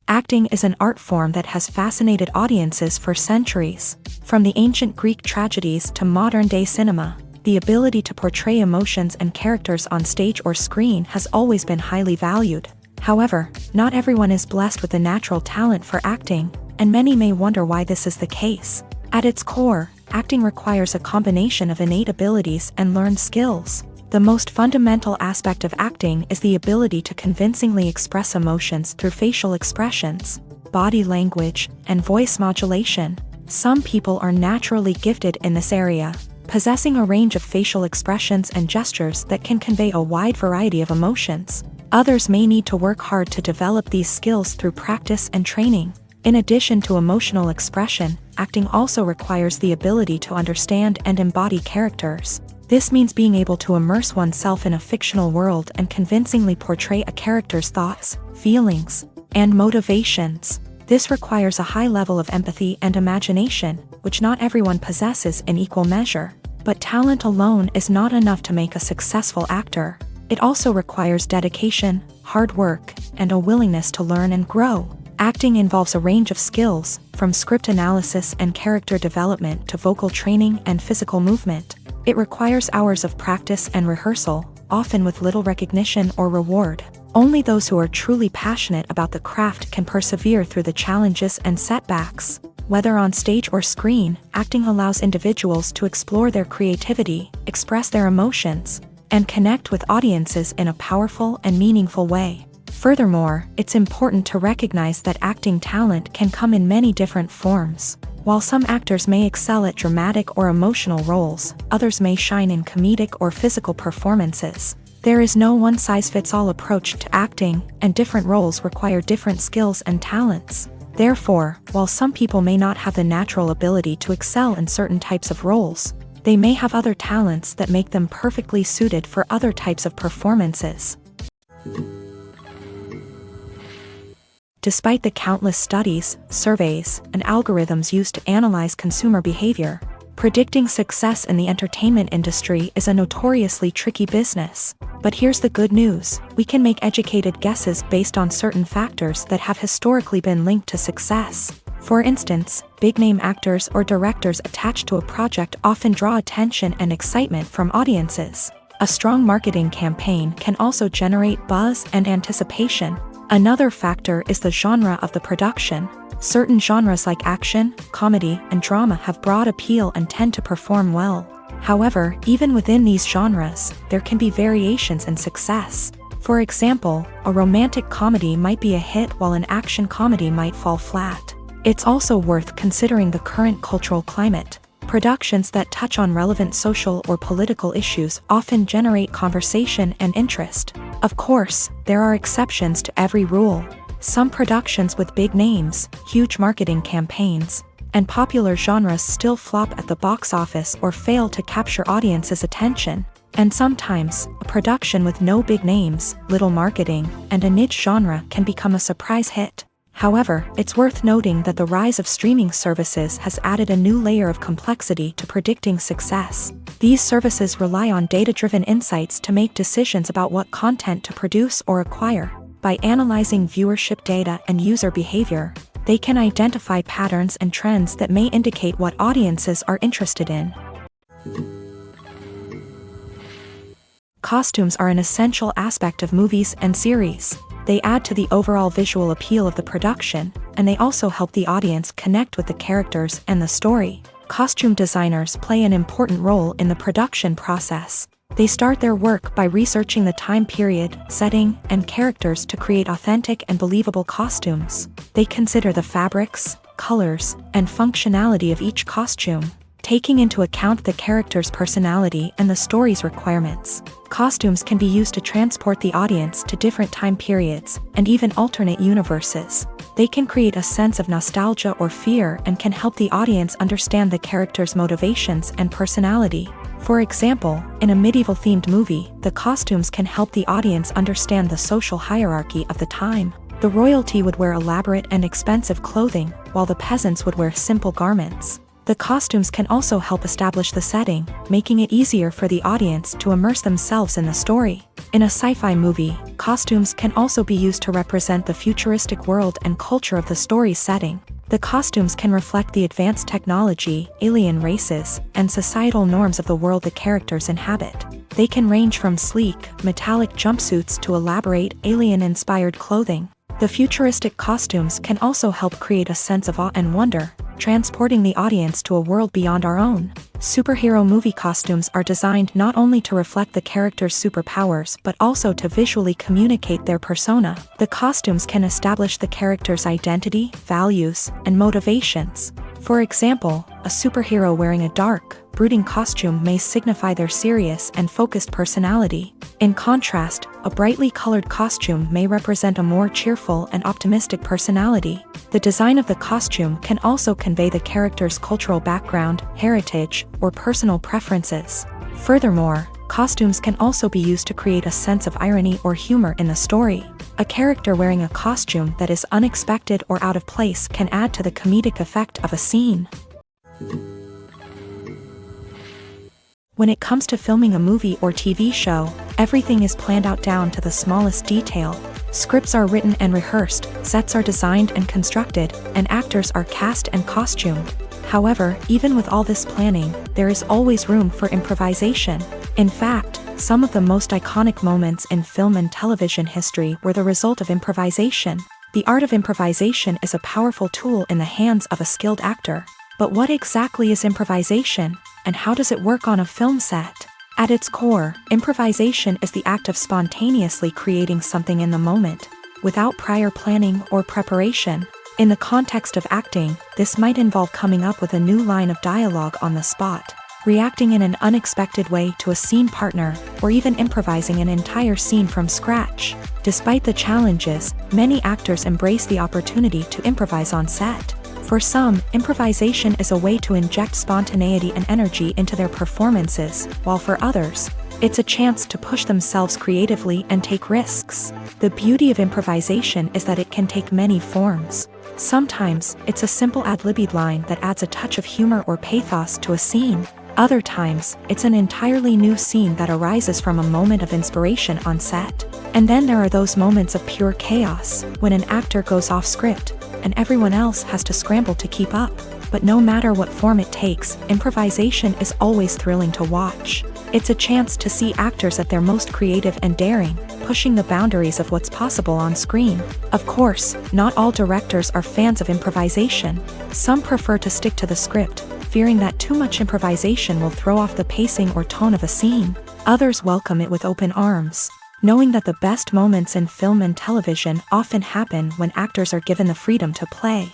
Acting is an art form that has fascinated audiences for centuries. From the ancient Greek tragedies to modern-day cinema, the ability to portray emotions and characters on stage or screen has always been highly valued. However, not everyone is blessed with a natural talent for acting, and many may wonder why this is the case. At its core, acting requires a combination of innate abilities and learned skills. The most fundamental aspect of acting is the ability to convincingly express emotions through facial expressions, body language, and voice modulation. Some people are naturally gifted in this area, possessing a range of facial expressions and gestures that can convey a wide variety of emotions. Others may need to work hard to develop these skills through practice and training. In addition to emotional expression, acting also requires the ability to understand and embody characters. This means being able to immerse oneself in a fictional world and convincingly portray a character's thoughts, feelings, and motivations. This requires a high level of empathy and imagination, which not everyone possesses in equal measure. But talent alone is not enough to make a successful actor. It also requires dedication, hard work, and a willingness to learn and grow. Acting involves a range of skills, from script analysis and character development to vocal training and physical movement. It requires hours of practice and rehearsal, often with little recognition or reward. Only those who are truly passionate about the craft can persevere through the challenges and setbacks. Whether on stage or screen, acting allows individuals to explore their creativity, express their emotions, and connect with audiences in a powerful and meaningful way. Furthermore, it's important to recognize that acting talent can come in many different forms. While some actors may excel at dramatic or emotional roles, others may shine in comedic or physical performances. There is no one-size-fits-all approach to acting, and different roles require different skills and talents. Therefore, while some people may not have the natural ability to excel in certain types of roles, they may have other talents that make them perfectly suited for other types of performances. Despite the countless studies, surveys, and algorithms used to analyze consumer behavior, predicting success in the entertainment industry is a notoriously tricky business. But here's the good news: we can make educated guesses based on certain factors that have historically been linked to success. For instance, big-name actors or directors attached to a project often draw attention and excitement from audiences. A strong marketing campaign can also generate buzz and anticipation. Another factor is the genre of the production. Certain genres like action, comedy, and drama have broad appeal and tend to perform well. However, even within these genres, there can be variations in success. For example, a romantic comedy might be a hit while an action comedy might fall flat. It's also worth considering the current cultural climate. Productions that touch on relevant social or political issues often generate conversation and interest. Of course, there are exceptions to every rule. Some productions with big names, huge marketing campaigns, and popular genres still flop at the box office or fail to capture audiences' attention. And sometimes, a production with no big names, little marketing, and a niche genre can become a surprise hit. However, it's worth noting that the rise of streaming services has added a new layer of complexity to predicting success. These services rely on data-driven insights to make decisions about what content to produce or acquire. By analyzing viewership data and user behavior, they can identify patterns and trends that may indicate what audiences are interested in. Costumes are an essential aspect of movies and series. They add to the overall visual appeal of the production, and they also help the audience connect with the characters and the story. Costume designers play an important role in the production process. They start their work by researching the time period, setting, and characters to create authentic and believable costumes. They consider the fabrics, colors, and functionality of each costume, taking into account the character's personality and the story's requirements. Costumes can be used to transport the audience to different time periods, and even alternate universes. They can create a sense of nostalgia or fear and can help the audience understand the character's motivations and personality. For example, in a medieval-themed movie, the costumes can help the audience understand the social hierarchy of the time. The royalty would wear elaborate and expensive clothing, while the peasants would wear simple garments. The costumes can also help establish the setting, making it easier for the audience to immerse themselves in the story. In a sci-fi movie, costumes can also be used to represent the futuristic world and culture of the story's setting. The costumes can reflect the advanced technology, alien races, and societal norms of the world the characters inhabit. They can range from sleek, metallic jumpsuits to elaborate, alien-inspired clothing. The futuristic costumes can also help create a sense of awe and wonder, transporting the audience to a world beyond our own. Superhero movie costumes are designed not only to reflect the character's superpowers but also to visually communicate their persona. The costumes can establish the character's identity, values, and motivations. For example, a superhero wearing a dark, brooding costume may signify their serious and focused personality. In contrast, a brightly colored costume may represent a more cheerful and optimistic personality. The design of the costume can also convey the character's cultural background, heritage, or personal preferences. Furthermore, costumes can also be used to create a sense of irony or humor in the story. A character wearing a costume that is unexpected or out of place can add to the comedic effect of a scene. When it comes to filming a movie or TV show, everything is planned out down to the smallest detail. Scripts are written and rehearsed, sets are designed and constructed, and actors are cast and costumed. However, even with all this planning, there is always room for improvisation. In fact, some of the most iconic moments in film and television history were the result of improvisation. The art of improvisation is a powerful tool in the hands of a skilled actor. But what exactly is improvisation, and how does it work on a film set? At its core, improvisation is the act of spontaneously creating something in the moment, without prior planning or preparation. In the context of acting, this might involve coming up with a new line of dialogue on the spot, reacting in an unexpected way to a scene partner, or even improvising an entire scene from scratch. Despite the challenges, many actors embrace the opportunity to improvise on set. For some, improvisation is a way to inject spontaneity and energy into their performances, while for others, it's a chance to push themselves creatively and take risks. The beauty of improvisation is that it can take many forms. Sometimes, it's a simple ad-libbed line that adds a touch of humor or pathos to a scene. Other times, it's an entirely new scene that arises from a moment of inspiration on set. And then there are those moments of pure chaos, when an actor goes off script, and everyone else has to scramble to keep up. But no matter what form it takes, improvisation is always thrilling to watch. It's a chance to see actors at their most creative and daring, pushing the boundaries of what's possible on screen. Of course, not all directors are fans of improvisation. Some prefer to stick to the script, fearing that too much improvisation will throw off the pacing or tone of a scene. Others welcome it with open arms, knowing that the best moments in film and television often happen when actors are given the freedom to play.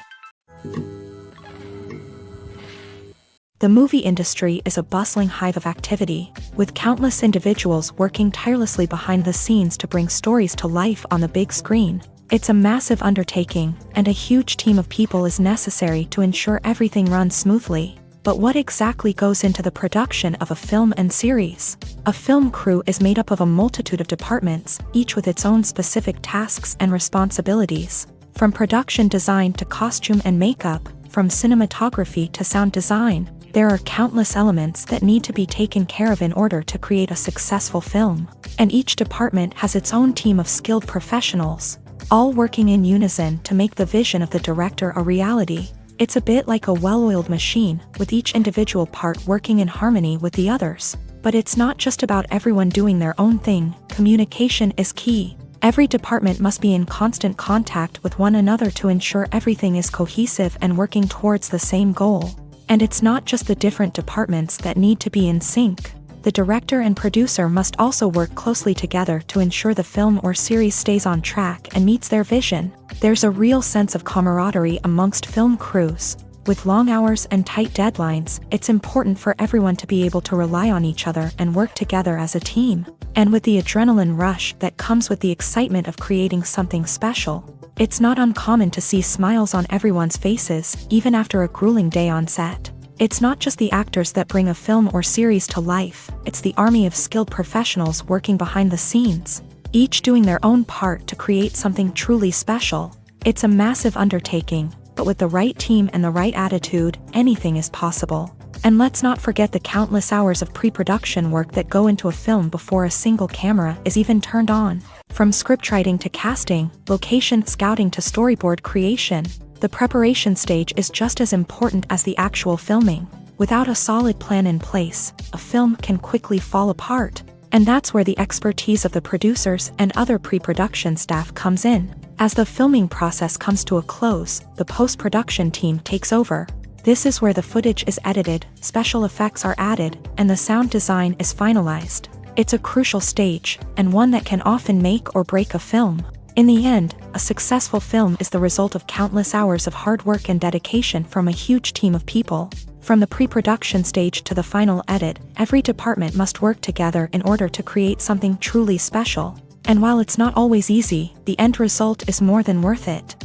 The movie industry is a bustling hive of activity, with countless individuals working tirelessly behind the scenes to bring stories to life on the big screen. It's a massive undertaking, and a huge team of people is necessary to ensure everything runs smoothly. But what exactly goes into the production of a film and series? A film crew is made up of a multitude of departments, each with its own specific tasks and responsibilities. From production design to costume and makeup, from cinematography to sound design, there are countless elements that need to be taken care of in order to create a successful film. And each department has its own team of skilled professionals, all working in unison to make the vision of the director a reality. It's a bit like a well-oiled machine, with each individual part working in harmony with the others. But it's not just about everyone doing their own thing. Communication is key. Every department must be in constant contact with one another to ensure everything is cohesive and working towards the same goal. And it's not just the different departments that need to be in sync. The director and producer must also work closely together to ensure the film or series stays on track and meets their vision. There's a real sense of camaraderie amongst film crews. With long hours and tight deadlines, it's important for everyone to be able to rely on each other and work together as a team. And with the adrenaline rush that comes with the excitement of creating something special, it's not uncommon to see smiles on everyone's faces, even after a grueling day on set. It's not just the actors that bring a film or series to life, it's the army of skilled professionals working behind the scenes, each doing their own part to create something truly special. It's a massive undertaking, but with the right team and the right attitude, anything is possible. And let's not forget the countless hours of pre-production work that go into a film before a single camera is even turned on. From scriptwriting to casting, location scouting to storyboard creation, the preparation stage is just as important as the actual filming. Without a solid plan in place, a film can quickly fall apart. And that's where the expertise of the producers and other pre-production staff comes in. As the filming process comes to a close, the post-production team takes over. This is where the footage is edited, special effects are added, and the sound design is finalized. It's a crucial stage, and one that can often make or break a film. In the end, a successful film is the result of countless hours of hard work and dedication from a huge team of people. From the pre-production stage to the final edit, every department must work together in order to create something truly special. And while it's not always easy, the end result is more than worth it.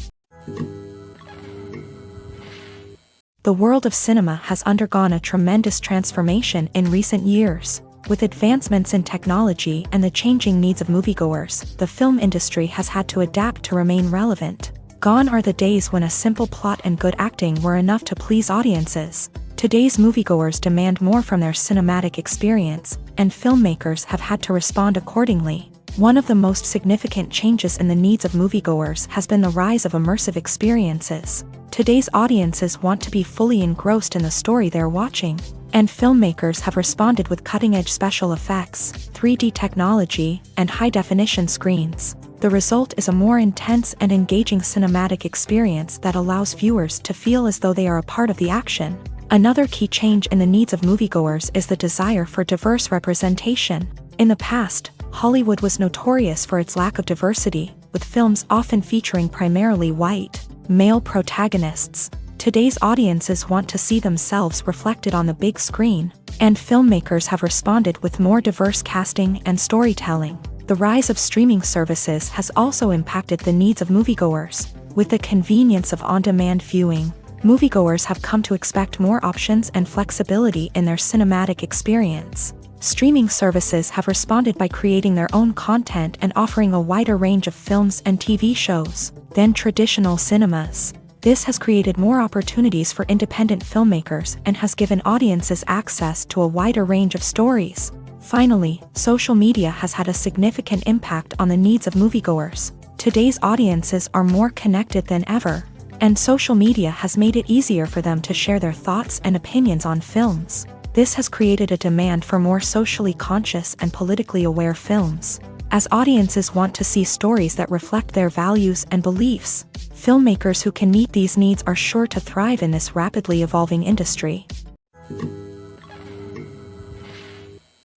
The world of cinema has undergone a tremendous transformation in recent years. With advancements in technology and the changing needs of moviegoers, the film industry has had to adapt to remain relevant. Gone are the days when a simple plot and good acting were enough to please audiences. Today's moviegoers demand more from their cinematic experience, and filmmakers have had to respond accordingly. One of the most significant changes in the needs of moviegoers has been the rise of immersive experiences. Today's audiences want to be fully engrossed in the story they're watching, and filmmakers have responded with cutting-edge special effects, 3D technology, and high-definition screens. The result is a more intense and engaging cinematic experience that allows viewers to feel as though they are a part of the action. Another key change in the needs of moviegoers is the desire for diverse representation. In the past, Hollywood was notorious for its lack of diversity, with films often featuring primarily white, male protagonists. Today's audiences want to see themselves reflected on the big screen, and filmmakers have responded with more diverse casting and storytelling. The rise of streaming services has also impacted the needs of moviegoers. With the convenience of on-demand viewing, moviegoers have come to expect more options and flexibility in their cinematic experience. Streaming services have responded by creating their own content and offering a wider range of films and TV shows than traditional cinemas. This has created more opportunities for independent filmmakers and has given audiences access to a wider range of stories. Finally, social media has had a significant impact on the needs of moviegoers. Today's audiences are more connected than ever, and social media has made it easier for them to share their thoughts and opinions on films. This has created a demand for more socially conscious and politically aware films. As audiences want to see stories that reflect their values and beliefs, filmmakers who can meet these needs are sure to thrive in this rapidly evolving industry.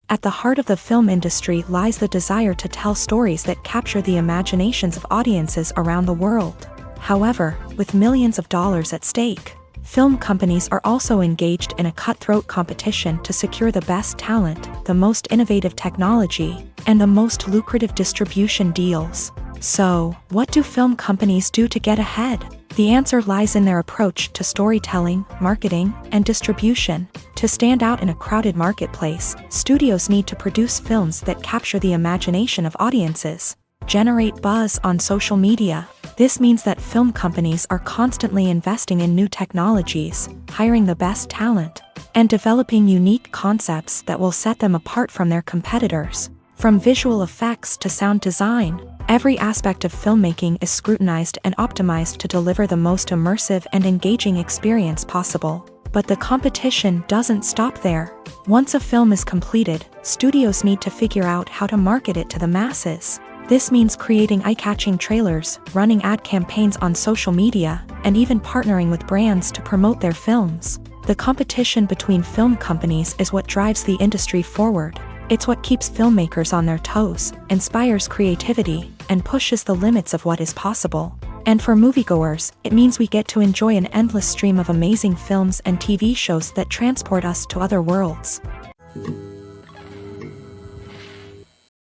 At the heart of the film industry lies the desire to tell stories that capture the imaginations of audiences around the world. However, with millions of dollars at stake, film companies are also engaged in a cutthroat competition to secure the best talent, the most innovative technology, and the most lucrative distribution deals. So, what do film companies do to get ahead? The answer lies in their approach to storytelling, marketing, and distribution. To stand out in a crowded marketplace, studios need to produce films that capture the imagination of audiences, generate buzz on social media. This means that film companies are constantly investing in new technologies, hiring the best talent, and developing unique concepts that will set them apart from their competitors. From visual effects to sound design, every aspect of filmmaking is scrutinized and optimized to deliver the most immersive and engaging experience possible. But the competition doesn't stop there. Once a film is completed, studios need to figure out how to market it to the masses. This means creating eye-catching trailers, running ad campaigns on social media, and even partnering with brands to promote their films. The competition between film companies is what drives the industry forward. It's what keeps filmmakers on their toes, inspires creativity, and pushes the limits of what is possible. And for moviegoers, it means we get to enjoy an endless stream of amazing films and TV shows that transport us to other worlds.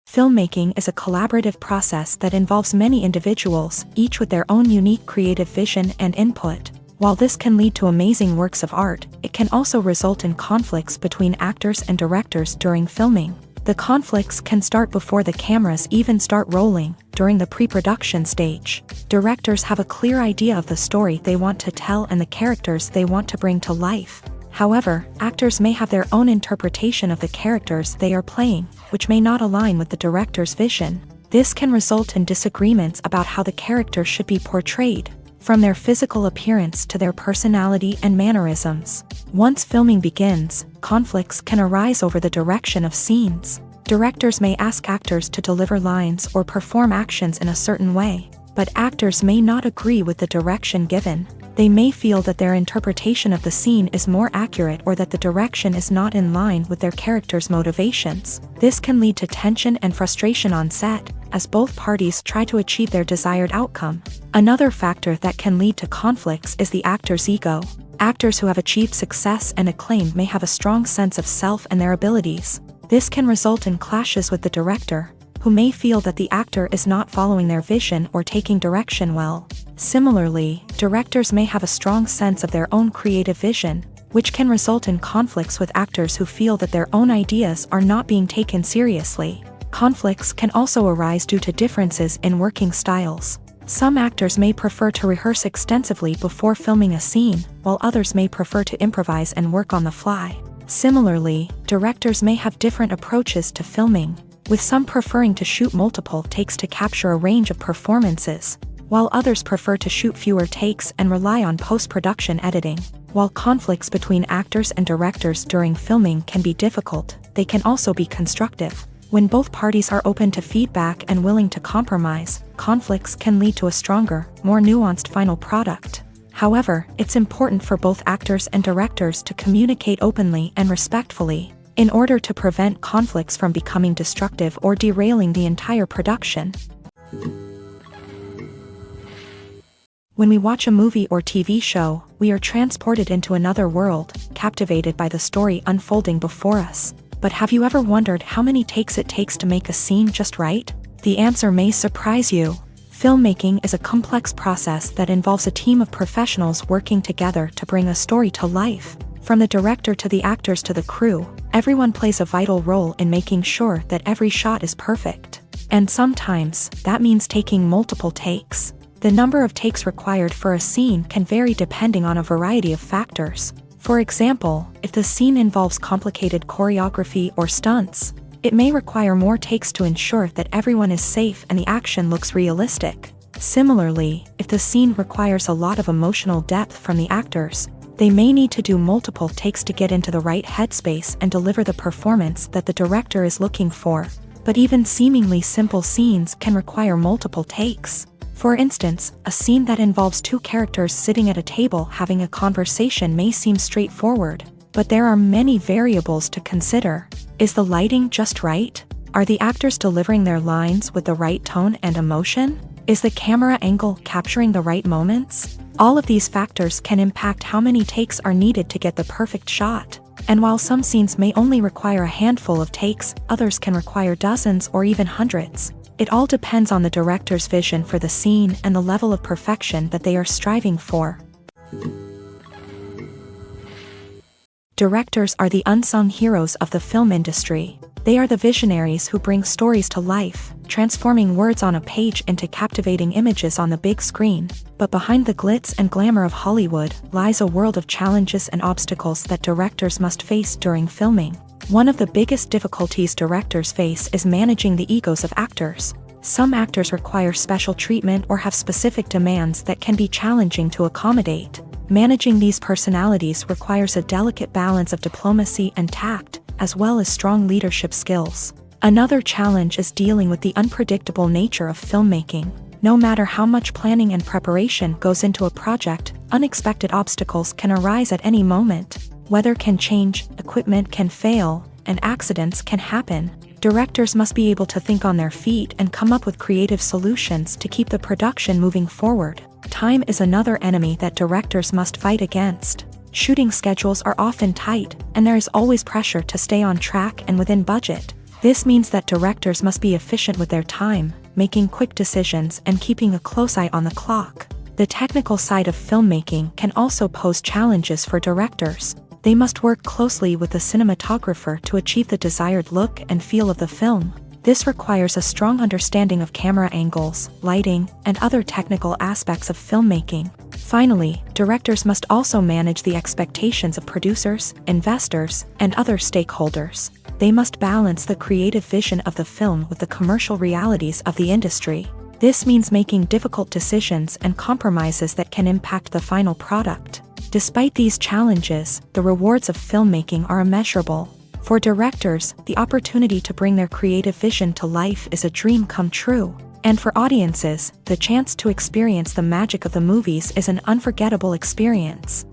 Filmmaking is a collaborative process that involves many individuals, each with their own unique creative vision and input. While this can lead to amazing works of art, it can also result in conflicts between actors and directors during filming. The conflicts can start before the cameras even start rolling, during the pre-production stage. Directors have a clear idea of the story they want to tell and the characters they want to bring to life. However, actors may have their own interpretation of the characters they are playing, which may not align with the director's vision. This can result in disagreements about how the character should be portrayed, from their physical appearance to their personality and mannerisms. Once filming begins, conflicts can arise over the direction of scenes. Directors may ask actors to deliver lines or perform actions in a certain way, but actors may not agree with the direction given. They may feel that their interpretation of the scene is more accurate or that the direction is not in line with their character's motivations. This can lead to tension and frustration on set, as both parties try to achieve their desired outcome. Another factor that can lead to conflicts is the actor's ego. Actors who have achieved success and acclaim may have a strong sense of self and their abilities. This can result in clashes with the director, who may feel that the actor is not following their vision or taking direction well. Similarly, directors may have a strong sense of their own creative vision, which can result in conflicts with actors who feel that their own ideas are not being taken seriously. Conflicts can also arise due to differences in working styles. Some actors may prefer to rehearse extensively before filming a scene, while others may prefer to improvise and work on the fly. Similarly, directors may have different approaches to filming, with some preferring to shoot multiple takes to capture a range of performances, while others prefer to shoot fewer takes and rely on post-production editing. While conflicts between actors and directors during filming can be difficult, they can also be constructive. When both parties are open to feedback and willing to compromise, conflicts can lead to a stronger, more nuanced final product. However, it's important for both actors and directors to communicate openly and respectfully, in order to prevent conflicts from becoming destructive or derailing the entire production. When we watch a movie or TV show, we are transported into another world, captivated by the story unfolding before us. But have you ever wondered how many takes it takes to make a scene just right? The answer may surprise you. Filmmaking is a complex process that involves a team of professionals working together to bring a story to life. From the director to the actors to the crew, everyone plays a vital role in making sure that every shot is perfect. And sometimes, that means taking multiple takes. The number of takes required for a scene can vary depending on a variety of factors. For example, if the scene involves complicated choreography or stunts, it may require more takes to ensure that everyone is safe and the action looks realistic. Similarly, if the scene requires a lot of emotional depth from the actors, they may need to do multiple takes to get into the right headspace and deliver the performance that the director is looking for. But even seemingly simple scenes can require multiple takes. For instance, a scene that involves two characters sitting at a table having a conversation may seem straightforward, but there are many variables to consider. Is the lighting just right? Are the actors delivering their lines with the right tone and emotion? Is the camera angle capturing the right moments? All of these factors can impact how many takes are needed to get the perfect shot. And while some scenes may only require a handful of takes, others can require dozens or even hundreds. It all depends on the director's vision for the scene and the level of perfection that they are striving for. Directors are the unsung heroes of the film industry. They are the visionaries who bring stories to life, transforming words on a page into captivating images on the big screen. But behind the glitz and glamour of Hollywood lies a world of challenges and obstacles that directors must face during filming. One of the biggest difficulties directors face is managing the egos of actors. Some actors require special treatment or have specific demands that can be challenging to accommodate. Managing these personalities requires a delicate balance of diplomacy and tact, as well as strong leadership skills. Another challenge is dealing with the unpredictable nature of filmmaking. No matter how much planning and preparation goes into a project, unexpected obstacles can arise at any moment. Weather can change, equipment can fail, and accidents can happen. Directors must be able to think on their feet and come up with creative solutions to keep the production moving forward. Time is another enemy that directors must fight against. Shooting schedules are often tight, and there is always pressure to stay on track and within budget. This means that directors must be efficient with their time, making quick decisions and keeping a close eye on the clock. The technical side of filmmaking can also pose challenges for directors. They must work closely with the cinematographer to achieve the desired look and feel of the film. This requires a strong understanding of camera angles, lighting, and other technical aspects of filmmaking. Finally, directors must also manage the expectations of producers, investors, and other stakeholders. They must balance the creative vision of the film with the commercial realities of the industry. This means making difficult decisions and compromises that can impact the final product. Despite these challenges, the rewards of filmmaking are immeasurable. For directors, the opportunity to bring their creative vision to life is a dream come true. And for audiences, the chance to experience the magic of the movies is an unforgettable experience.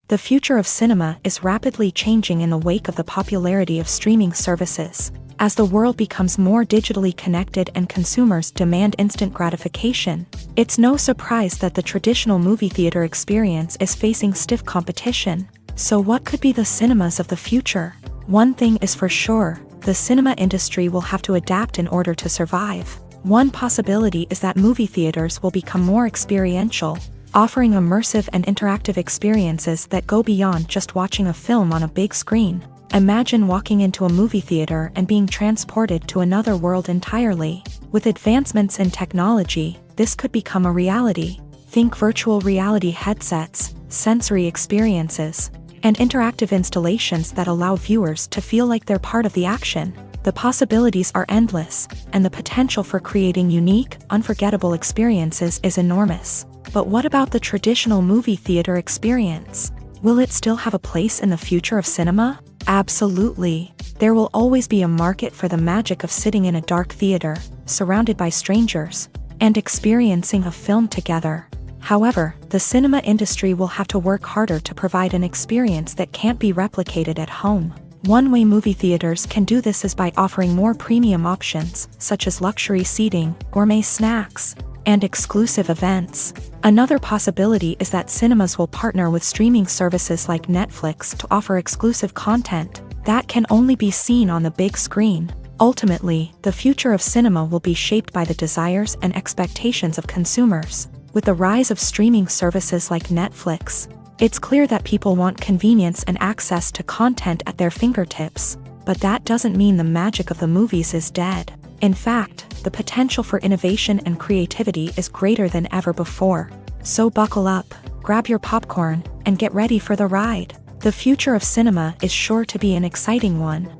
The future of cinema is rapidly changing in the wake of the popularity of streaming services. As the world becomes more digitally connected and consumers demand instant gratification, it's no surprise that the traditional movie theater experience is facing stiff competition. So what could be the cinemas of the future? One thing is for sure, the cinema industry will have to adapt in order to survive. One possibility is that movie theaters will become more experiential, offering immersive and interactive experiences that go beyond just watching a film on a big screen. Imagine walking into a movie theater and being transported to another world entirely. With advancements in technology, this could become a reality. Think virtual reality headsets, sensory experiences, and interactive installations that allow viewers to feel like they're part of the action. The possibilities are endless, and the potential for creating unique, unforgettable experiences is enormous. But what about the traditional movie theater experience? Will it still have a place in the future of cinema? Absolutely. There will always be a market for the magic of sitting in a dark theater, surrounded by strangers, and experiencing a film together. However, the cinema industry will have to work harder to provide an experience that can't be replicated at home. One way movie theaters can do this is by offering more premium options, such as luxury seating, gourmet snacks, and exclusive events. Another possibility is that cinemas will partner with streaming services like Netflix to offer exclusive content that can only be seen on the big screen. Ultimately, the future of cinema will be shaped by the desires and expectations of consumers. With the rise of streaming services like Netflix, it's clear that people want convenience and access to content at their fingertips. But that doesn't mean the magic of the movies is dead. In fact, the potential for innovation and creativity is greater than ever before. So buckle up, grab your popcorn, and get ready for the ride. The future of cinema is sure to be an exciting one.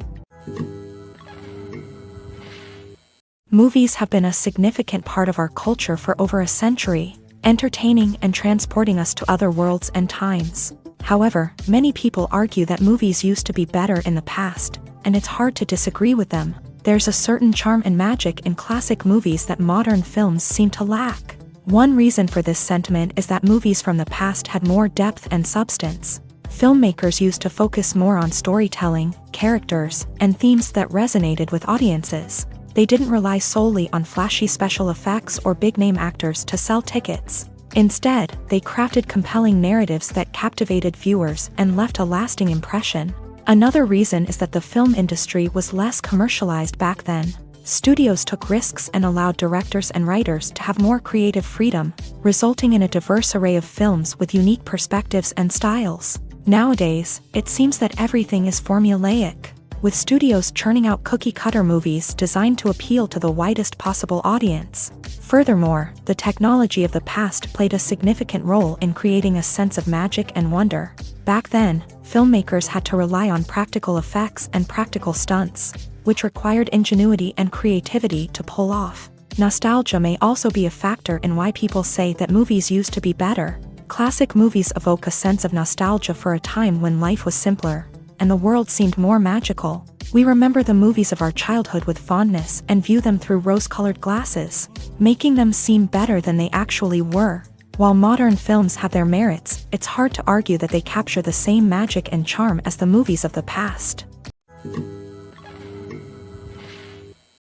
Movies have been a significant part of our culture for over a century, entertaining and transporting us to other worlds and times. However, many people argue that movies used to be better in the past, and it's hard to disagree with them. There's a certain charm and magic in classic movies that modern films seem to lack. One reason for this sentiment is that movies from the past had more depth and substance. Filmmakers used to focus more on storytelling, characters, and themes that resonated with audiences. They didn't rely solely on flashy special effects or big-name actors to sell tickets. Instead, they crafted compelling narratives that captivated viewers and left a lasting impression. Another reason is that the film industry was less commercialized back then. Studios took risks and allowed directors and writers to have more creative freedom, resulting in a diverse array of films with unique perspectives and styles. Nowadays, it seems that everything is formulaic, with studios churning out cookie-cutter movies designed to appeal to the widest possible audience. Furthermore, the technology of the past played a significant role in creating a sense of magic and wonder. Back then, filmmakers had to rely on practical effects and practical stunts, which required ingenuity and creativity to pull off. Nostalgia may also be a factor in why people say that movies used to be better. Classic movies evoke a sense of nostalgia for a time when life was simpler, and the world seemed more magical. We remember the movies of our childhood with fondness and view them through rose-colored glasses, making them seem better than they actually were. While modern films have their merits, it's hard to argue that they capture the same magic and charm as the movies of the past.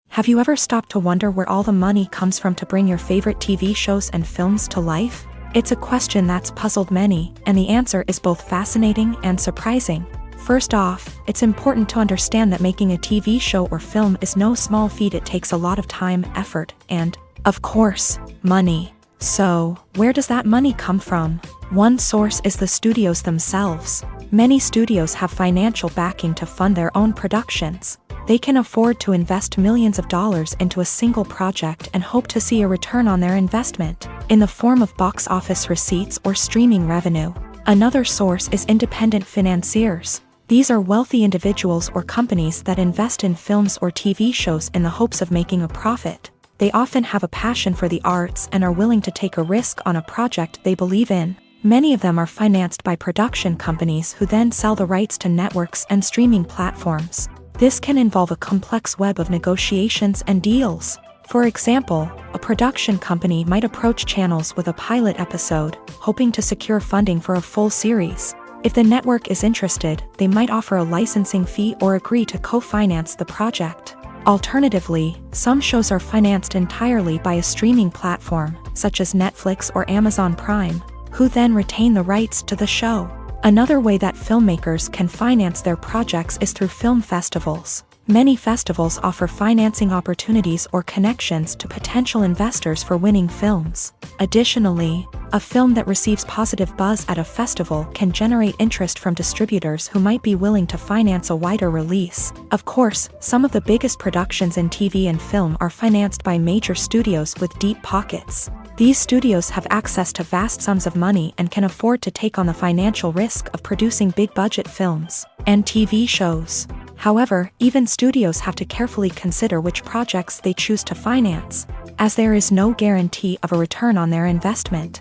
Have you ever stopped to wonder where all the money comes from to bring your favorite TV shows and films to life? It's a question that's puzzled many, and the answer is both fascinating and surprising. First off, it's important to understand that making a TV show or film is no small feat. It takes a lot of time, effort, and, of course, money. So, where does that money come from? One source is the studios themselves. Many studios have financial backing to fund their own productions. They can afford to invest millions of dollars into a single project and hope to see a return on their investment, in the form of box office receipts or streaming revenue. Another source is independent financiers. These are wealthy individuals or companies that invest in films or TV shows in the hopes of making a profit. They often have a passion for the arts and are willing to take a risk on a project they believe in. Many of them are financed by production companies who then sell the rights to networks and streaming platforms. This can involve a complex web of negotiations and deals. For example, a production company might approach channels with a pilot episode, hoping to secure funding for a full series. If the network is interested, they might offer a licensing fee or agree to co-finance the project. Alternatively, some shows are financed entirely by a streaming platform, such as Netflix or Amazon Prime, who then retain the rights to the show. Another way that filmmakers can finance their projects is through film festivals. Many festivals offer financing opportunities or connections to potential investors for winning films. Additionally, a film that receives positive buzz at a festival can generate interest from distributors who might be willing to finance a wider release. Of course, some of the biggest productions in TV and film are financed by major studios with deep pockets. These studios have access to vast sums of money and can afford to take on the financial risk of producing big-budget films and TV shows. However, even studios have to carefully consider which projects they choose to finance, as there is no guarantee of a return on their investment.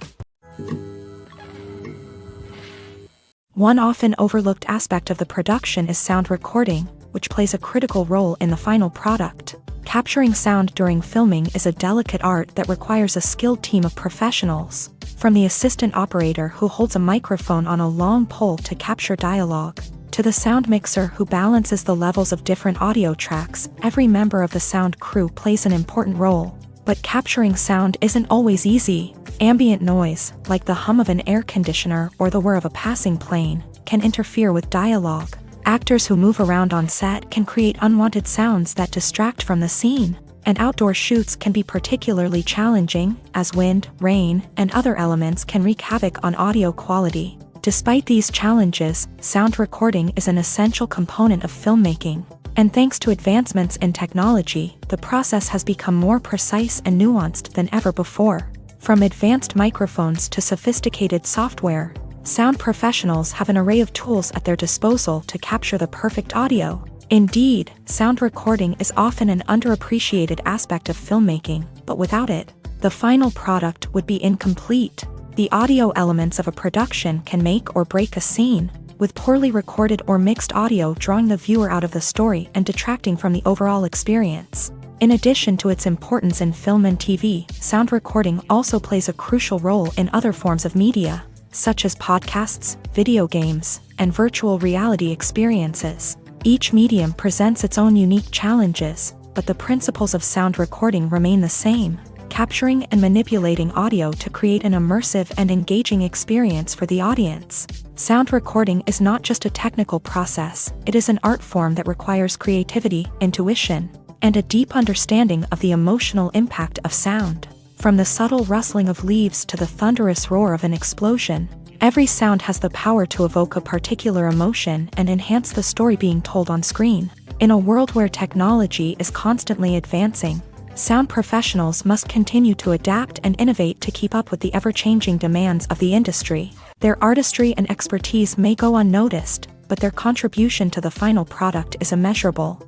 One often overlooked aspect of the production is sound recording, which plays a critical role in the final product. Capturing sound during filming is a delicate art that requires a skilled team of professionals, from the assistant operator who holds a microphone on a long pole to capture dialogue, to the sound mixer who balances the levels of different audio tracks. Every member of the sound crew plays an important role. But capturing sound isn't always easy. Ambient noise, like the hum of an air conditioner or the whir of a passing plane, can interfere with dialogue. Actors who move around on set can create unwanted sounds that distract from the scene. And outdoor shoots can be particularly challenging, as wind, rain, and other elements can wreak havoc on audio quality. Despite these challenges, sound recording is an essential component of filmmaking. And thanks to advancements in technology, the process has become more precise and nuanced than ever before. From advanced microphones to sophisticated software, sound professionals have an array of tools at their disposal to capture the perfect audio. Indeed, sound recording is often an underappreciated aspect of filmmaking, but without it, the final product would be incomplete. The audio elements of a production can make or break a scene, with poorly recorded or mixed audio drawing the viewer out of the story and detracting from the overall experience. In addition to its importance in film and TV, sound recording also plays a crucial role in other forms of media, such as podcasts, video games, and virtual reality experiences. Each medium presents its own unique challenges, but the principles of sound recording remain the same. capturing and manipulating audio to create an immersive and engaging experience for the audience. Sound recording is not just a technical process, it is an art form that requires creativity, intuition, and a deep understanding of the emotional impact of sound. From the subtle rustling of leaves to the thunderous roar of an explosion, every sound has the power to evoke a particular emotion and enhance the story being told on screen. In a world where technology is constantly advancing, sound professionals must continue to adapt and innovate to keep up with the ever-changing demands of the industry. Their artistry and expertise may go unnoticed, but their contribution to the final product is immeasurable.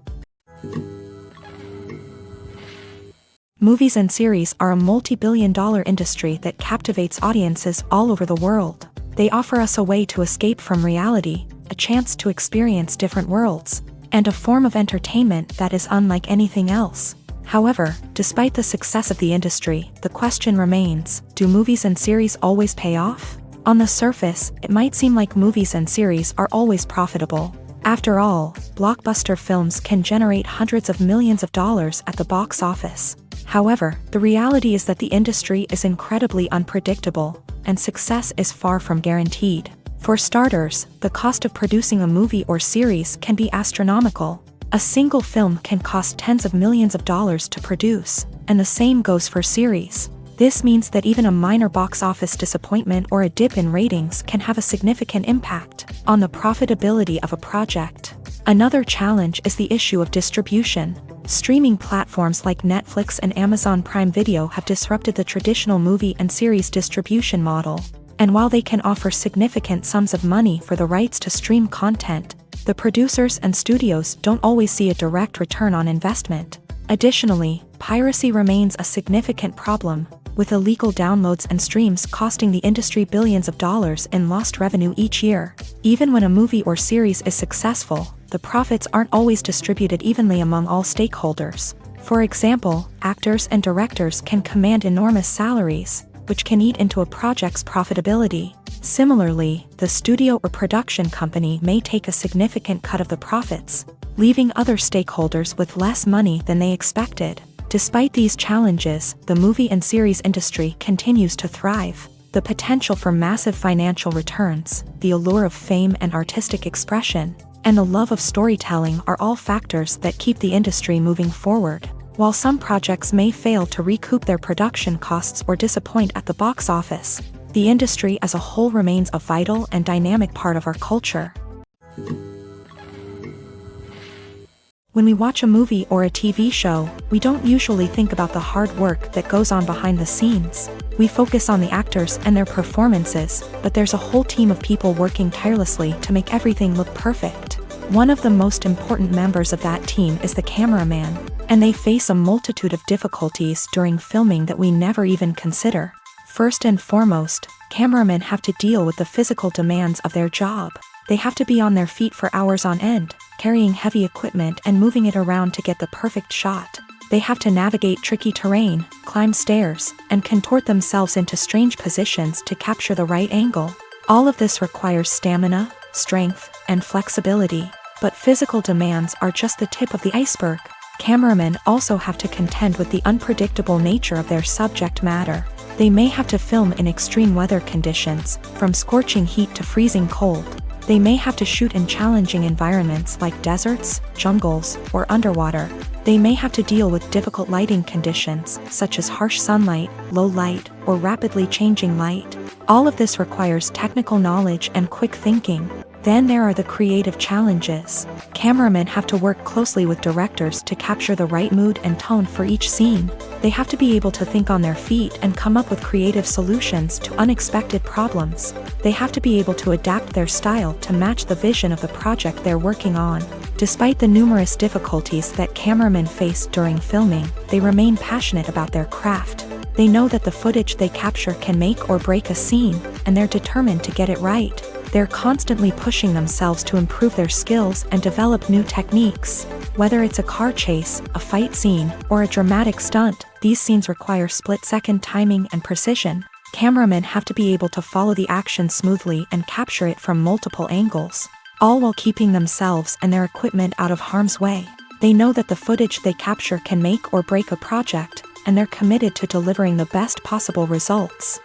Movies and series are a multi-billion-dollar industry that captivates audiences all over the world. They offer us a way to escape from reality, a chance to experience different worlds, and a form of entertainment that is unlike anything else. However, despite the success of the industry, the question remains, do movies and series always pay off? On the surface, it might seem like movies and series are always profitable. After all, blockbuster films can generate hundreds of millions of dollars at the box office. However, the reality is that the industry is incredibly unpredictable, and success is far from guaranteed. For starters, the cost of producing a movie or series can be astronomical. A single film can cost tens of millions of dollars to produce, and the same goes for series. This means that even a minor box office disappointment or a dip in ratings can have a significant impact on the profitability of a project. Another challenge is the issue of distribution. Streaming platforms like Netflix and Amazon Prime Video have disrupted the traditional movie and series distribution model. And while they can offer significant sums of money for the rights to stream content, the producers and studios don't always see a direct return on investment. Additionally, piracy remains a significant problem, with illegal downloads and streams costing the industry billions of dollars in lost revenue each year. Even when a movie or series is successful, the profits aren't always distributed evenly among all stakeholders. For example, actors and directors can command enormous salaries, which can eat into a project's profitability. Similarly, the studio or production company may take a significant cut of the profits, leaving other stakeholders with less money than they expected. Despite these challenges, the movie and series industry continues to thrive. The potential for massive financial returns, the allure of fame and artistic expression, and the love of storytelling are all factors that keep the industry moving forward. While some projects may fail to recoup their production costs or disappoint at the box office, the industry as a whole remains a vital and dynamic part of our culture. When we watch a movie or a TV show, we don't usually think about the hard work that goes on behind the scenes. We focus on the actors and their performances, but there's a whole team of people working tirelessly to make everything look perfect. One of the most important members of that team is the cameraman, and they face a multitude of difficulties during filming that we never even consider. First and foremost, cameramen have to deal with the physical demands of their job. They have to be on their feet for hours on end, carrying heavy equipment and moving it around to get the perfect shot. They have to navigate tricky terrain, climb stairs, and contort themselves into strange positions to capture the right angle. All of this requires stamina, strength, and flexibility. But physical demands are just the tip of the iceberg. Cameramen also have to contend with the unpredictable nature of their subject matter. They may have to film in extreme weather conditions, from scorching heat to freezing cold. They may have to shoot in challenging environments like deserts, jungles, or underwater. They may have to deal with difficult lighting conditions, such as harsh sunlight, low light, or rapidly changing light. All of this requires technical knowledge and quick thinking. Then there are the creative challenges. Cameramen have to work closely with directors to capture the right mood and tone for each scene. They have to be able to think on their feet and come up with creative solutions to unexpected problems. They have to be able to adapt their style to match the vision of the project they're working on. Despite the numerous difficulties that cameramen face during filming, they remain passionate about their craft. They know that the footage they capture can make or break a scene, and they're determined to get it right. They're constantly pushing themselves to improve their skills and develop new techniques. Whether it's a car chase, a fight scene, or a dramatic stunt, these scenes require split-second timing and precision. Cameramen have to be able to follow the action smoothly and capture it from multiple angles, all while keeping themselves and their equipment out of harm's way. They know that the footage they capture can make or break a project, and they're committed to delivering the best possible results.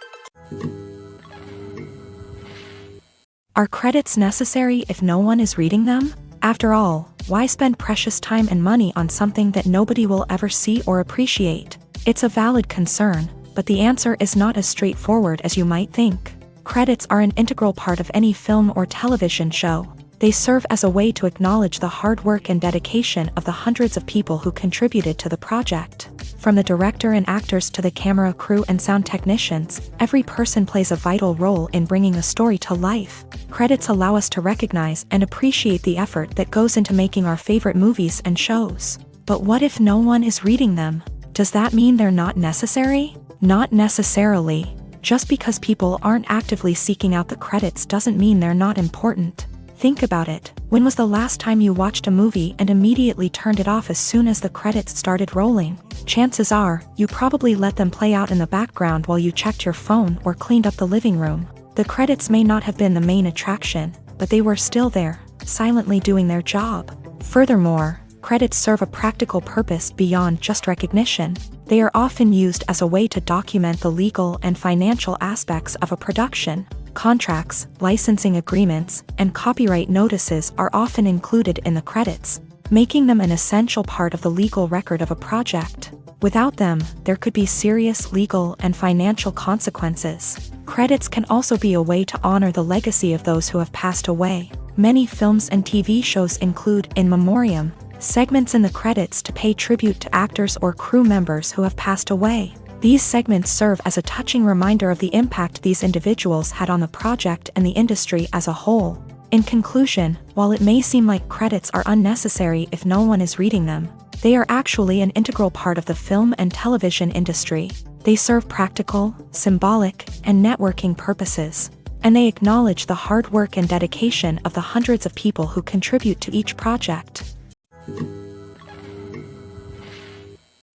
Are credits necessary if no one is reading them? After all, why spend precious time and money on something that nobody will ever see or appreciate? It's a valid concern, but the answer is not as straightforward as you might think. Credits are an integral part of any film or television show. They serve as a way to acknowledge the hard work and dedication of the hundreds of people who contributed to the project. From the director and actors to the camera crew and sound technicians, every person plays a vital role in bringing a story to life. Credits allow us to recognize and appreciate the effort that goes into making our favorite movies and shows. But what if no one is reading them? Does that mean they're not necessary? Not necessarily. Just because people aren't actively seeking out the credits doesn't mean they're not important. Think about it. When was the last time you watched a movie and immediately turned it off as soon as the credits started rolling? Chances are, you probably let them play out in the background while you checked your phone or cleaned up the living room. The credits may not have been the main attraction, but they were still there, silently doing their job. Furthermore, credits serve a practical purpose beyond just recognition. They are often used as a way to document the legal and financial aspects of a production. Contracts, licensing agreements, and copyright notices are often included in the credits, making them an essential part of the legal record of a project. Without them, there could be serious legal and financial consequences. Credits can also be a way to honor the legacy of those who have passed away. Many films and TV shows include in memoriam segments in the credits to pay tribute to actors or crew members who have passed away. These segments serve as a touching reminder of the impact these individuals had on the project and the industry as a whole. In conclusion, while it may seem like credits are unnecessary if no one is reading them, they are actually an integral part of the film and television industry. They serve practical, symbolic, and networking purposes, and they acknowledge the hard work and dedication of the hundreds of people who contribute to each project.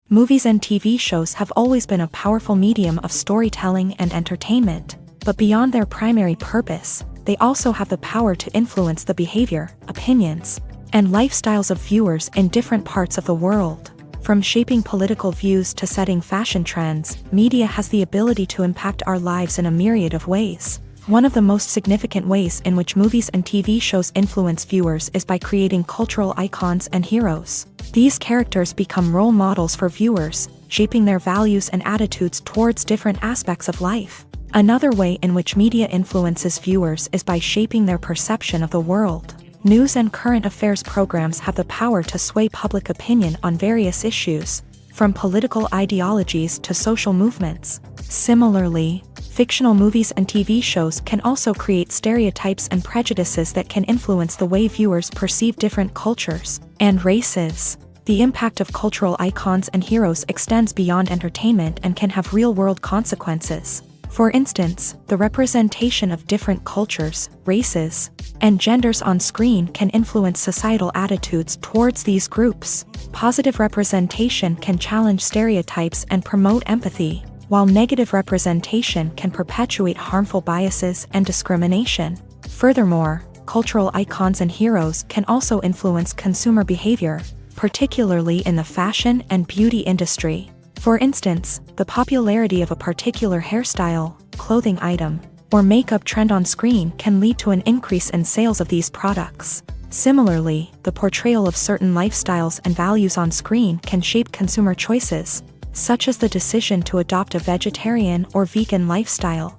Movies and TV shows have always been a powerful medium of storytelling and entertainment, but beyond their primary purpose, they also have the power to influence the behavior, opinions, and lifestyles of viewers in different parts of the world. From shaping political views to setting fashion trends, media has the ability to impact our lives in a myriad of ways. One of the most significant ways in which movies and TV shows influence viewers is by creating cultural icons and heroes. These characters become role models for viewers, shaping their values and attitudes towards different aspects of life. Another way in which media influences viewers is by shaping their perception of the world. News and current affairs programs have the power to sway public opinion on various issues, from political ideologies to social movements. Similarly, fictional movies and TV shows can also create stereotypes and prejudices that can influence the way viewers perceive different cultures and races. The impact of cultural icons and heroes extends beyond entertainment and can have real-world consequences. For instance, the representation of different cultures, races, and genders on screen can influence societal attitudes towards these groups. Positive representation can challenge stereotypes and promote empathy, while negative representation can perpetuate harmful biases and discrimination. Furthermore, cultural icons and heroes can also influence consumer behavior, particularly in the fashion and beauty industry. For instance, the popularity of a particular hairstyle, clothing item, or makeup trend on screen can lead to an increase in sales of these products. Similarly, the portrayal of certain lifestyles and values on screen can shape consumer choices, such as the decision to adopt a vegetarian or vegan lifestyle.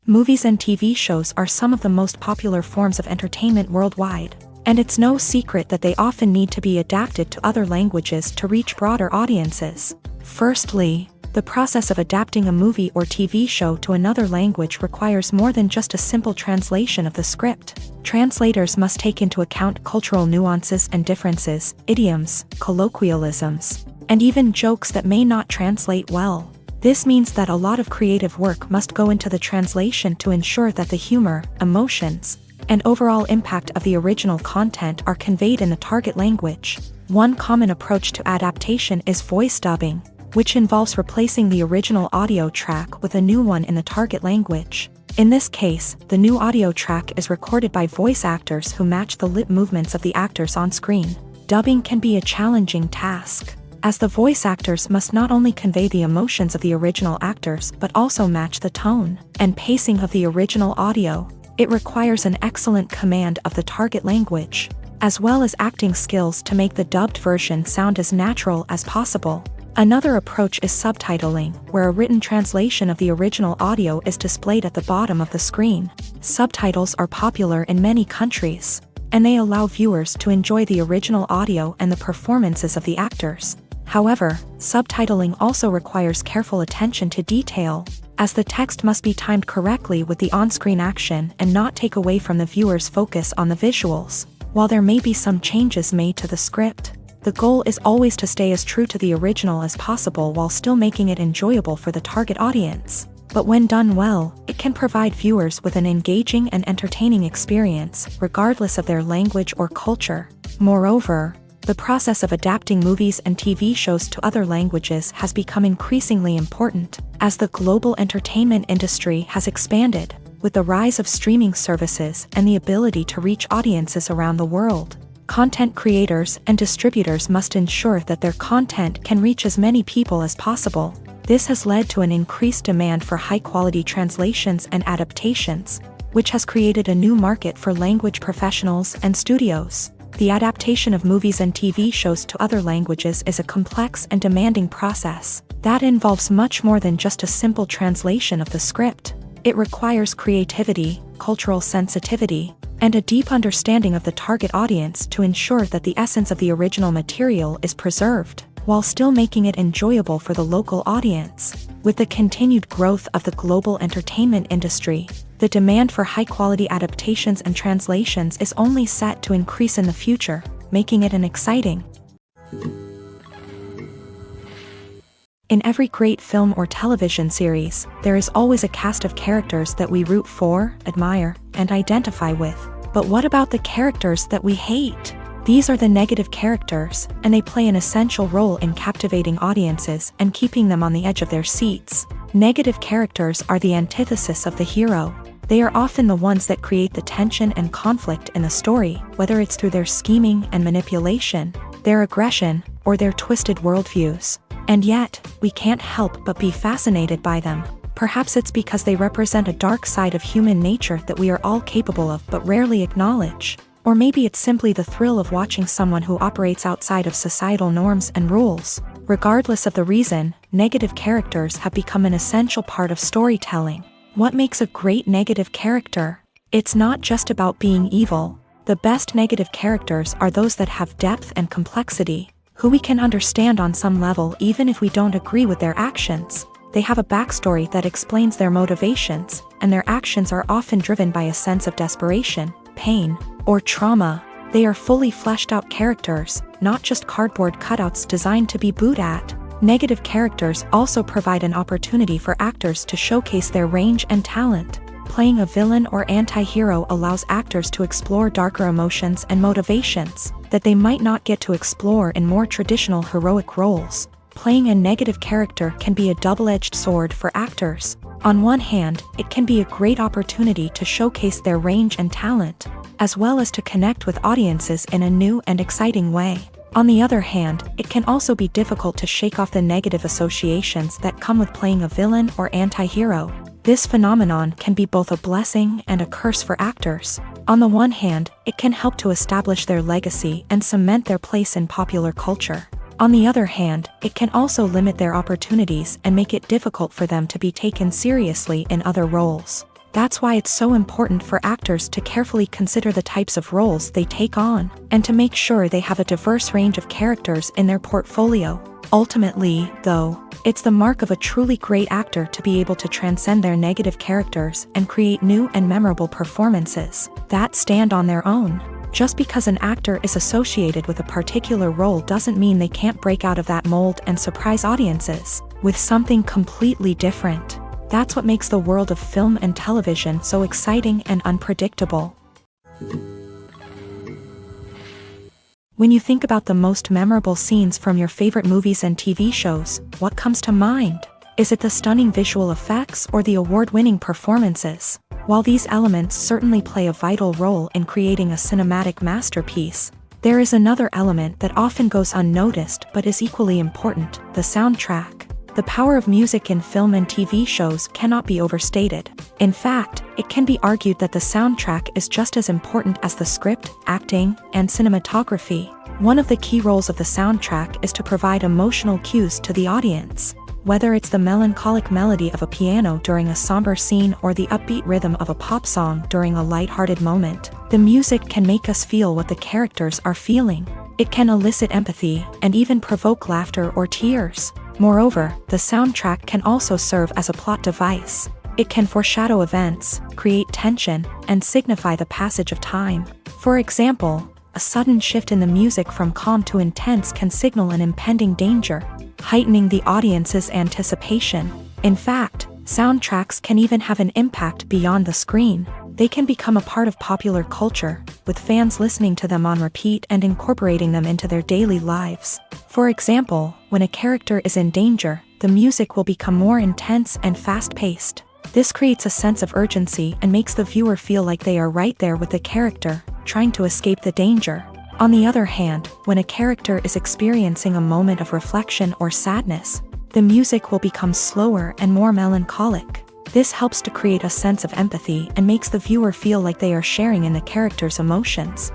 Movies and TV shows are some of the most popular forms of entertainment worldwide, and it's no secret that they often need to be adapted to other languages to reach broader audiences. Firstly, the process of adapting a movie or TV show to another language requires more than just a simple translation of the script. Translators must take into account cultural nuances and differences, idioms, colloquialisms, and even jokes that may not translate well. This means that a lot of creative work must go into the translation to ensure that the humor, emotions, and overall impact of the original content are conveyed in the target language. One common approach to adaptation is voice dubbing, which involves replacing the original audio track with a new one in the target language. In this case, the new audio track is recorded by voice actors who match the lip movements of the actors on screen. dubbing can be a challenging task, as the voice actors must not only convey the emotions of the original actors but also match the tone and pacing of the original audio. It requires an excellent command of the target language, as well as acting skills to make the dubbed version sound as natural as possible. Another approach is subtitling, where a written translation of the original audio is displayed at the bottom of the screen. Subtitles are popular in many countries, and they allow viewers to enjoy the original audio and the performances of the actors. However, subtitling also requires careful attention to detail, as the text must be timed correctly with the on-screen action and not take away from the viewer's focus on the visuals. While there may be some changes made to the script, the goal is always to stay as true to the original as possible while still making it enjoyable for the target audience. But when done well, it can provide viewers with an engaging and entertaining experience, regardless of their language or culture. Moreover, the process of adapting movies and TV shows to other languages has become increasingly important, as the global entertainment industry has expanded, with the rise of streaming services and the ability to reach audiences around the world. Content creators and distributors must ensure that their content can reach as many people as possible. This has led to an increased demand for high-quality translations and adaptations, which has created a new market for language professionals and studios. The adaptation of movies and TV shows to other languages is a complex and demanding process that involves much more than just a simple translation of the script. It requires creativity, cultural sensitivity, and a deep understanding of the target audience to ensure that the essence of the original material is preserved, while still making it enjoyable for the local audience. With the continued growth of the global entertainment industry, the demand for high-quality adaptations and translations is only set to increase in the future, making it an exciting. In every great film or television series, there is always a cast of characters that we root for, admire, and identify with. But what about the characters that we hate? These are the negative characters, and they play an essential role in captivating audiences and keeping them on the edge of their seats. Negative characters are the antithesis of the hero. They are often the ones that create the tension and conflict in the story, whether it's through their scheming and manipulation, their aggression, or their twisted worldviews. And yet, we can't help but be fascinated by them. Perhaps it's because they represent a dark side of human nature that we are all capable of but rarely acknowledge. Or maybe it's simply the thrill of watching someone who operates outside of societal norms and rules. Regardless of the reason, negative characters have become an essential part of storytelling. What makes a great negative character? It's not just about being evil. The best negative characters are those that have depth and complexity, who we can understand on some level even if we don't agree with their actions. They have a backstory that explains their motivations, and their actions are often driven by a sense of desperation, pain, or trauma. They are fully fleshed out characters, not just cardboard cutouts designed to be booed at. Negative characters also provide an opportunity for actors to showcase their range and talent. Playing a villain or anti-hero allows actors to explore darker emotions and motivations that they might not get to explore in more traditional heroic roles. Playing a negative character can be a double-edged sword for actors. On one hand, it can be a great opportunity to showcase their range and talent, as well as to connect with audiences in a new and exciting way. On the other hand, it can also be difficult to shake off the negative associations that come with playing a villain or anti-hero. This phenomenon can be both a blessing and a curse for actors. On the one hand, it can help to establish their legacy and cement their place in popular culture. On the other hand, it can also limit their opportunities and make it difficult for them to be taken seriously in other roles. That's why it's so important for actors to carefully consider the types of roles they take on, and to make sure they have a diverse range of characters in their portfolio. Ultimately, though, it's the mark of a truly great actor to be able to transcend their negative characters and create new and memorable performances that stand on their own. Just because an actor is associated with a particular role doesn't mean they can't break out of that mold and surprise audiences with something completely different. That's what makes the world of film and television so exciting and unpredictable. When you think about the most memorable scenes from your favorite movies and TV shows, what comes to mind? Is it the stunning visual effects or the award-winning performances? While these elements certainly play a vital role in creating a cinematic masterpiece, There is another element that often goes unnoticed but is equally important: the soundtrack. The power of music in film and TV shows cannot be overstated. In fact, it can be argued that the soundtrack is just as important as the script, acting, and cinematography. One of the key roles of the soundtrack is to provide emotional cues to the audience. Whether it's the melancholic melody of a piano during a somber scene or the upbeat rhythm of a pop song during a lighthearted moment, the music can make us feel what the characters are feeling. It can elicit empathy and even provoke laughter or tears. Moreover, the soundtrack can also serve as a plot device. It can foreshadow events, create tension, and signify the passage of time. For example, a sudden shift in the music from calm to intense can signal an impending danger, heightening the audience's anticipation. In fact, soundtracks can even have an impact beyond the screen. They can become a part of popular culture, with fans listening to them on repeat and incorporating them into their daily lives. For example, when a character is in danger, the music will become more intense and fast-paced. This creates a sense of urgency and makes the viewer feel like they are right there with the character, trying to escape the danger. On the other hand, when a character is experiencing a moment of reflection or sadness, the music will become slower and more melancholic. This helps to create a sense of empathy and makes the viewer feel like they are sharing in the character's emotions.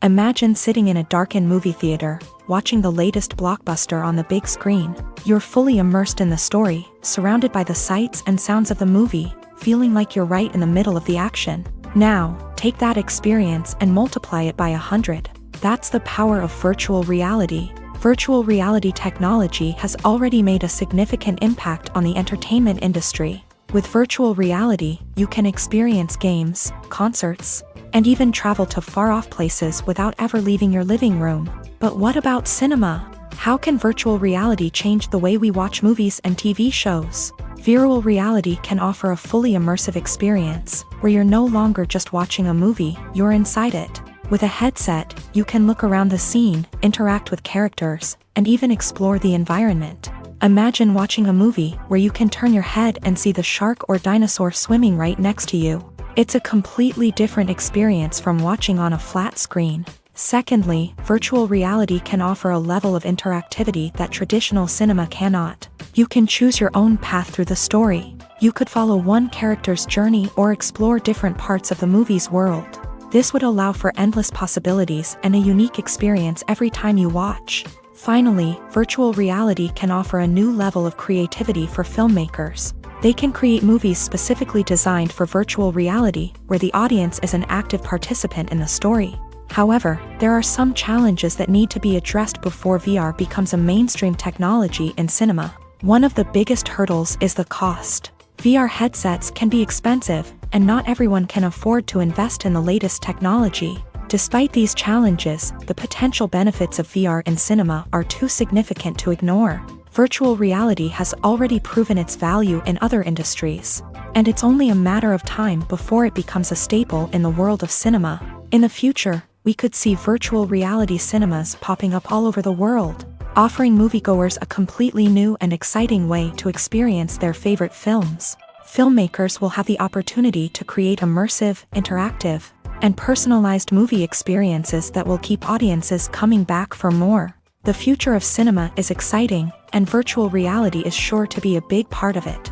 Imagine sitting in a darkened movie theater, watching the latest blockbuster on the big screen. You're fully immersed in the story, surrounded by the sights and sounds of the movie, feeling like you're right in the middle of the action. Now, take that experience and multiply it by 100. That's the power of virtual reality. Virtual reality technology has already made a significant impact on the entertainment industry. With virtual reality, you can experience games, concerts, and even travel to far-off places without ever leaving your living room. But what about cinema? How can virtual reality change the way we watch movies and TV shows? Virtual reality can offer a fully immersive experience, where you're no longer just watching a movie, you're inside it. With a headset, you can look around the scene, interact with characters, and even explore the environment. Imagine watching a movie where you can turn your head and see the shark or dinosaur swimming right next to you. It's a completely different experience from watching on a flat screen. Secondly, virtual reality can offer a level of interactivity that traditional cinema cannot. You can choose your own path through the story. You could follow one character's journey or explore different parts of the movie's world. This would allow for endless possibilities and a unique experience every time you watch. Finally, virtual reality can offer a new level of creativity for filmmakers. They can create movies specifically designed for virtual reality, where the audience is an active participant in the story. However, there are some challenges that need to be addressed before VR becomes a mainstream technology in cinema. One of the biggest hurdles is the cost. VR headsets can be expensive, and not everyone can afford to invest in the latest technology. Despite these challenges, the potential benefits of VR in cinema are too significant to ignore. Virtual reality has already proven its value in other industries, and it's only a matter of time before it becomes a staple in the world of cinema. In the future, we could see virtual reality cinemas popping up all over the world, offering moviegoers a completely new and exciting way to experience their favorite films. Filmmakers will have the opportunity to create immersive, interactive, and personalized movie experiences that will keep audiences coming back for more. The future of cinema is exciting, and virtual reality is sure to be a big part of it.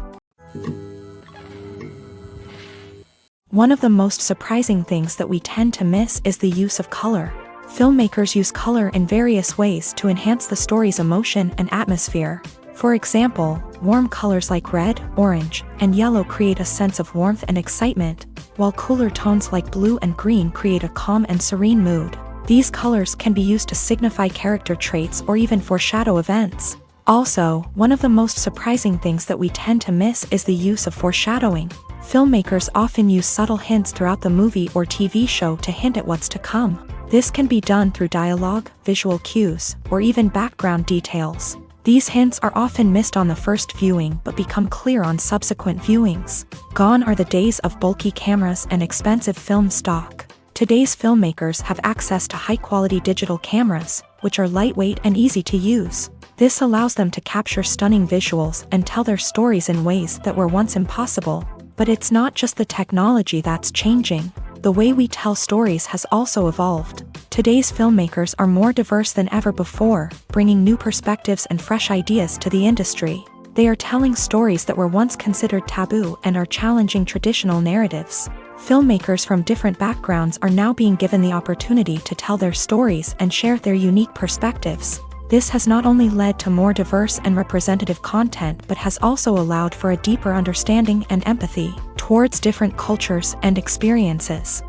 One of the most surprising things that we tend to miss is the use of color. Filmmakers use color in various ways to enhance the story's emotion and atmosphere. For example, warm colors like red, orange, and yellow create a sense of warmth and excitement, while cooler tones like blue and green create a calm and serene mood. These colors can be used to signify character traits or even foreshadow events. Also, one of the most surprising things that we tend to miss is the use of foreshadowing. Filmmakers often use subtle hints throughout the movie or TV show to hint at what's to come. This can be done through dialogue, visual cues, or even background details. These hints are often missed on the first viewing but become clear on subsequent viewings. Gone are the days of bulky cameras and expensive film stock. Today's filmmakers have access to high-quality digital cameras, which are lightweight and easy to use. This allows them to capture stunning visuals and tell their stories in ways that were once impossible. But it's not just the technology that's changing. the way we tell stories has also evolved. Today's filmmakers are more diverse than ever before, bringing new perspectives and fresh ideas to the industry. They are telling stories that were once considered taboo and are challenging traditional narratives. Filmmakers from different backgrounds are now being given the opportunity to tell their stories and share their unique perspectives. This has not only led to more diverse and representative content but has also allowed for a deeper understanding and empathy towards different cultures and experiences.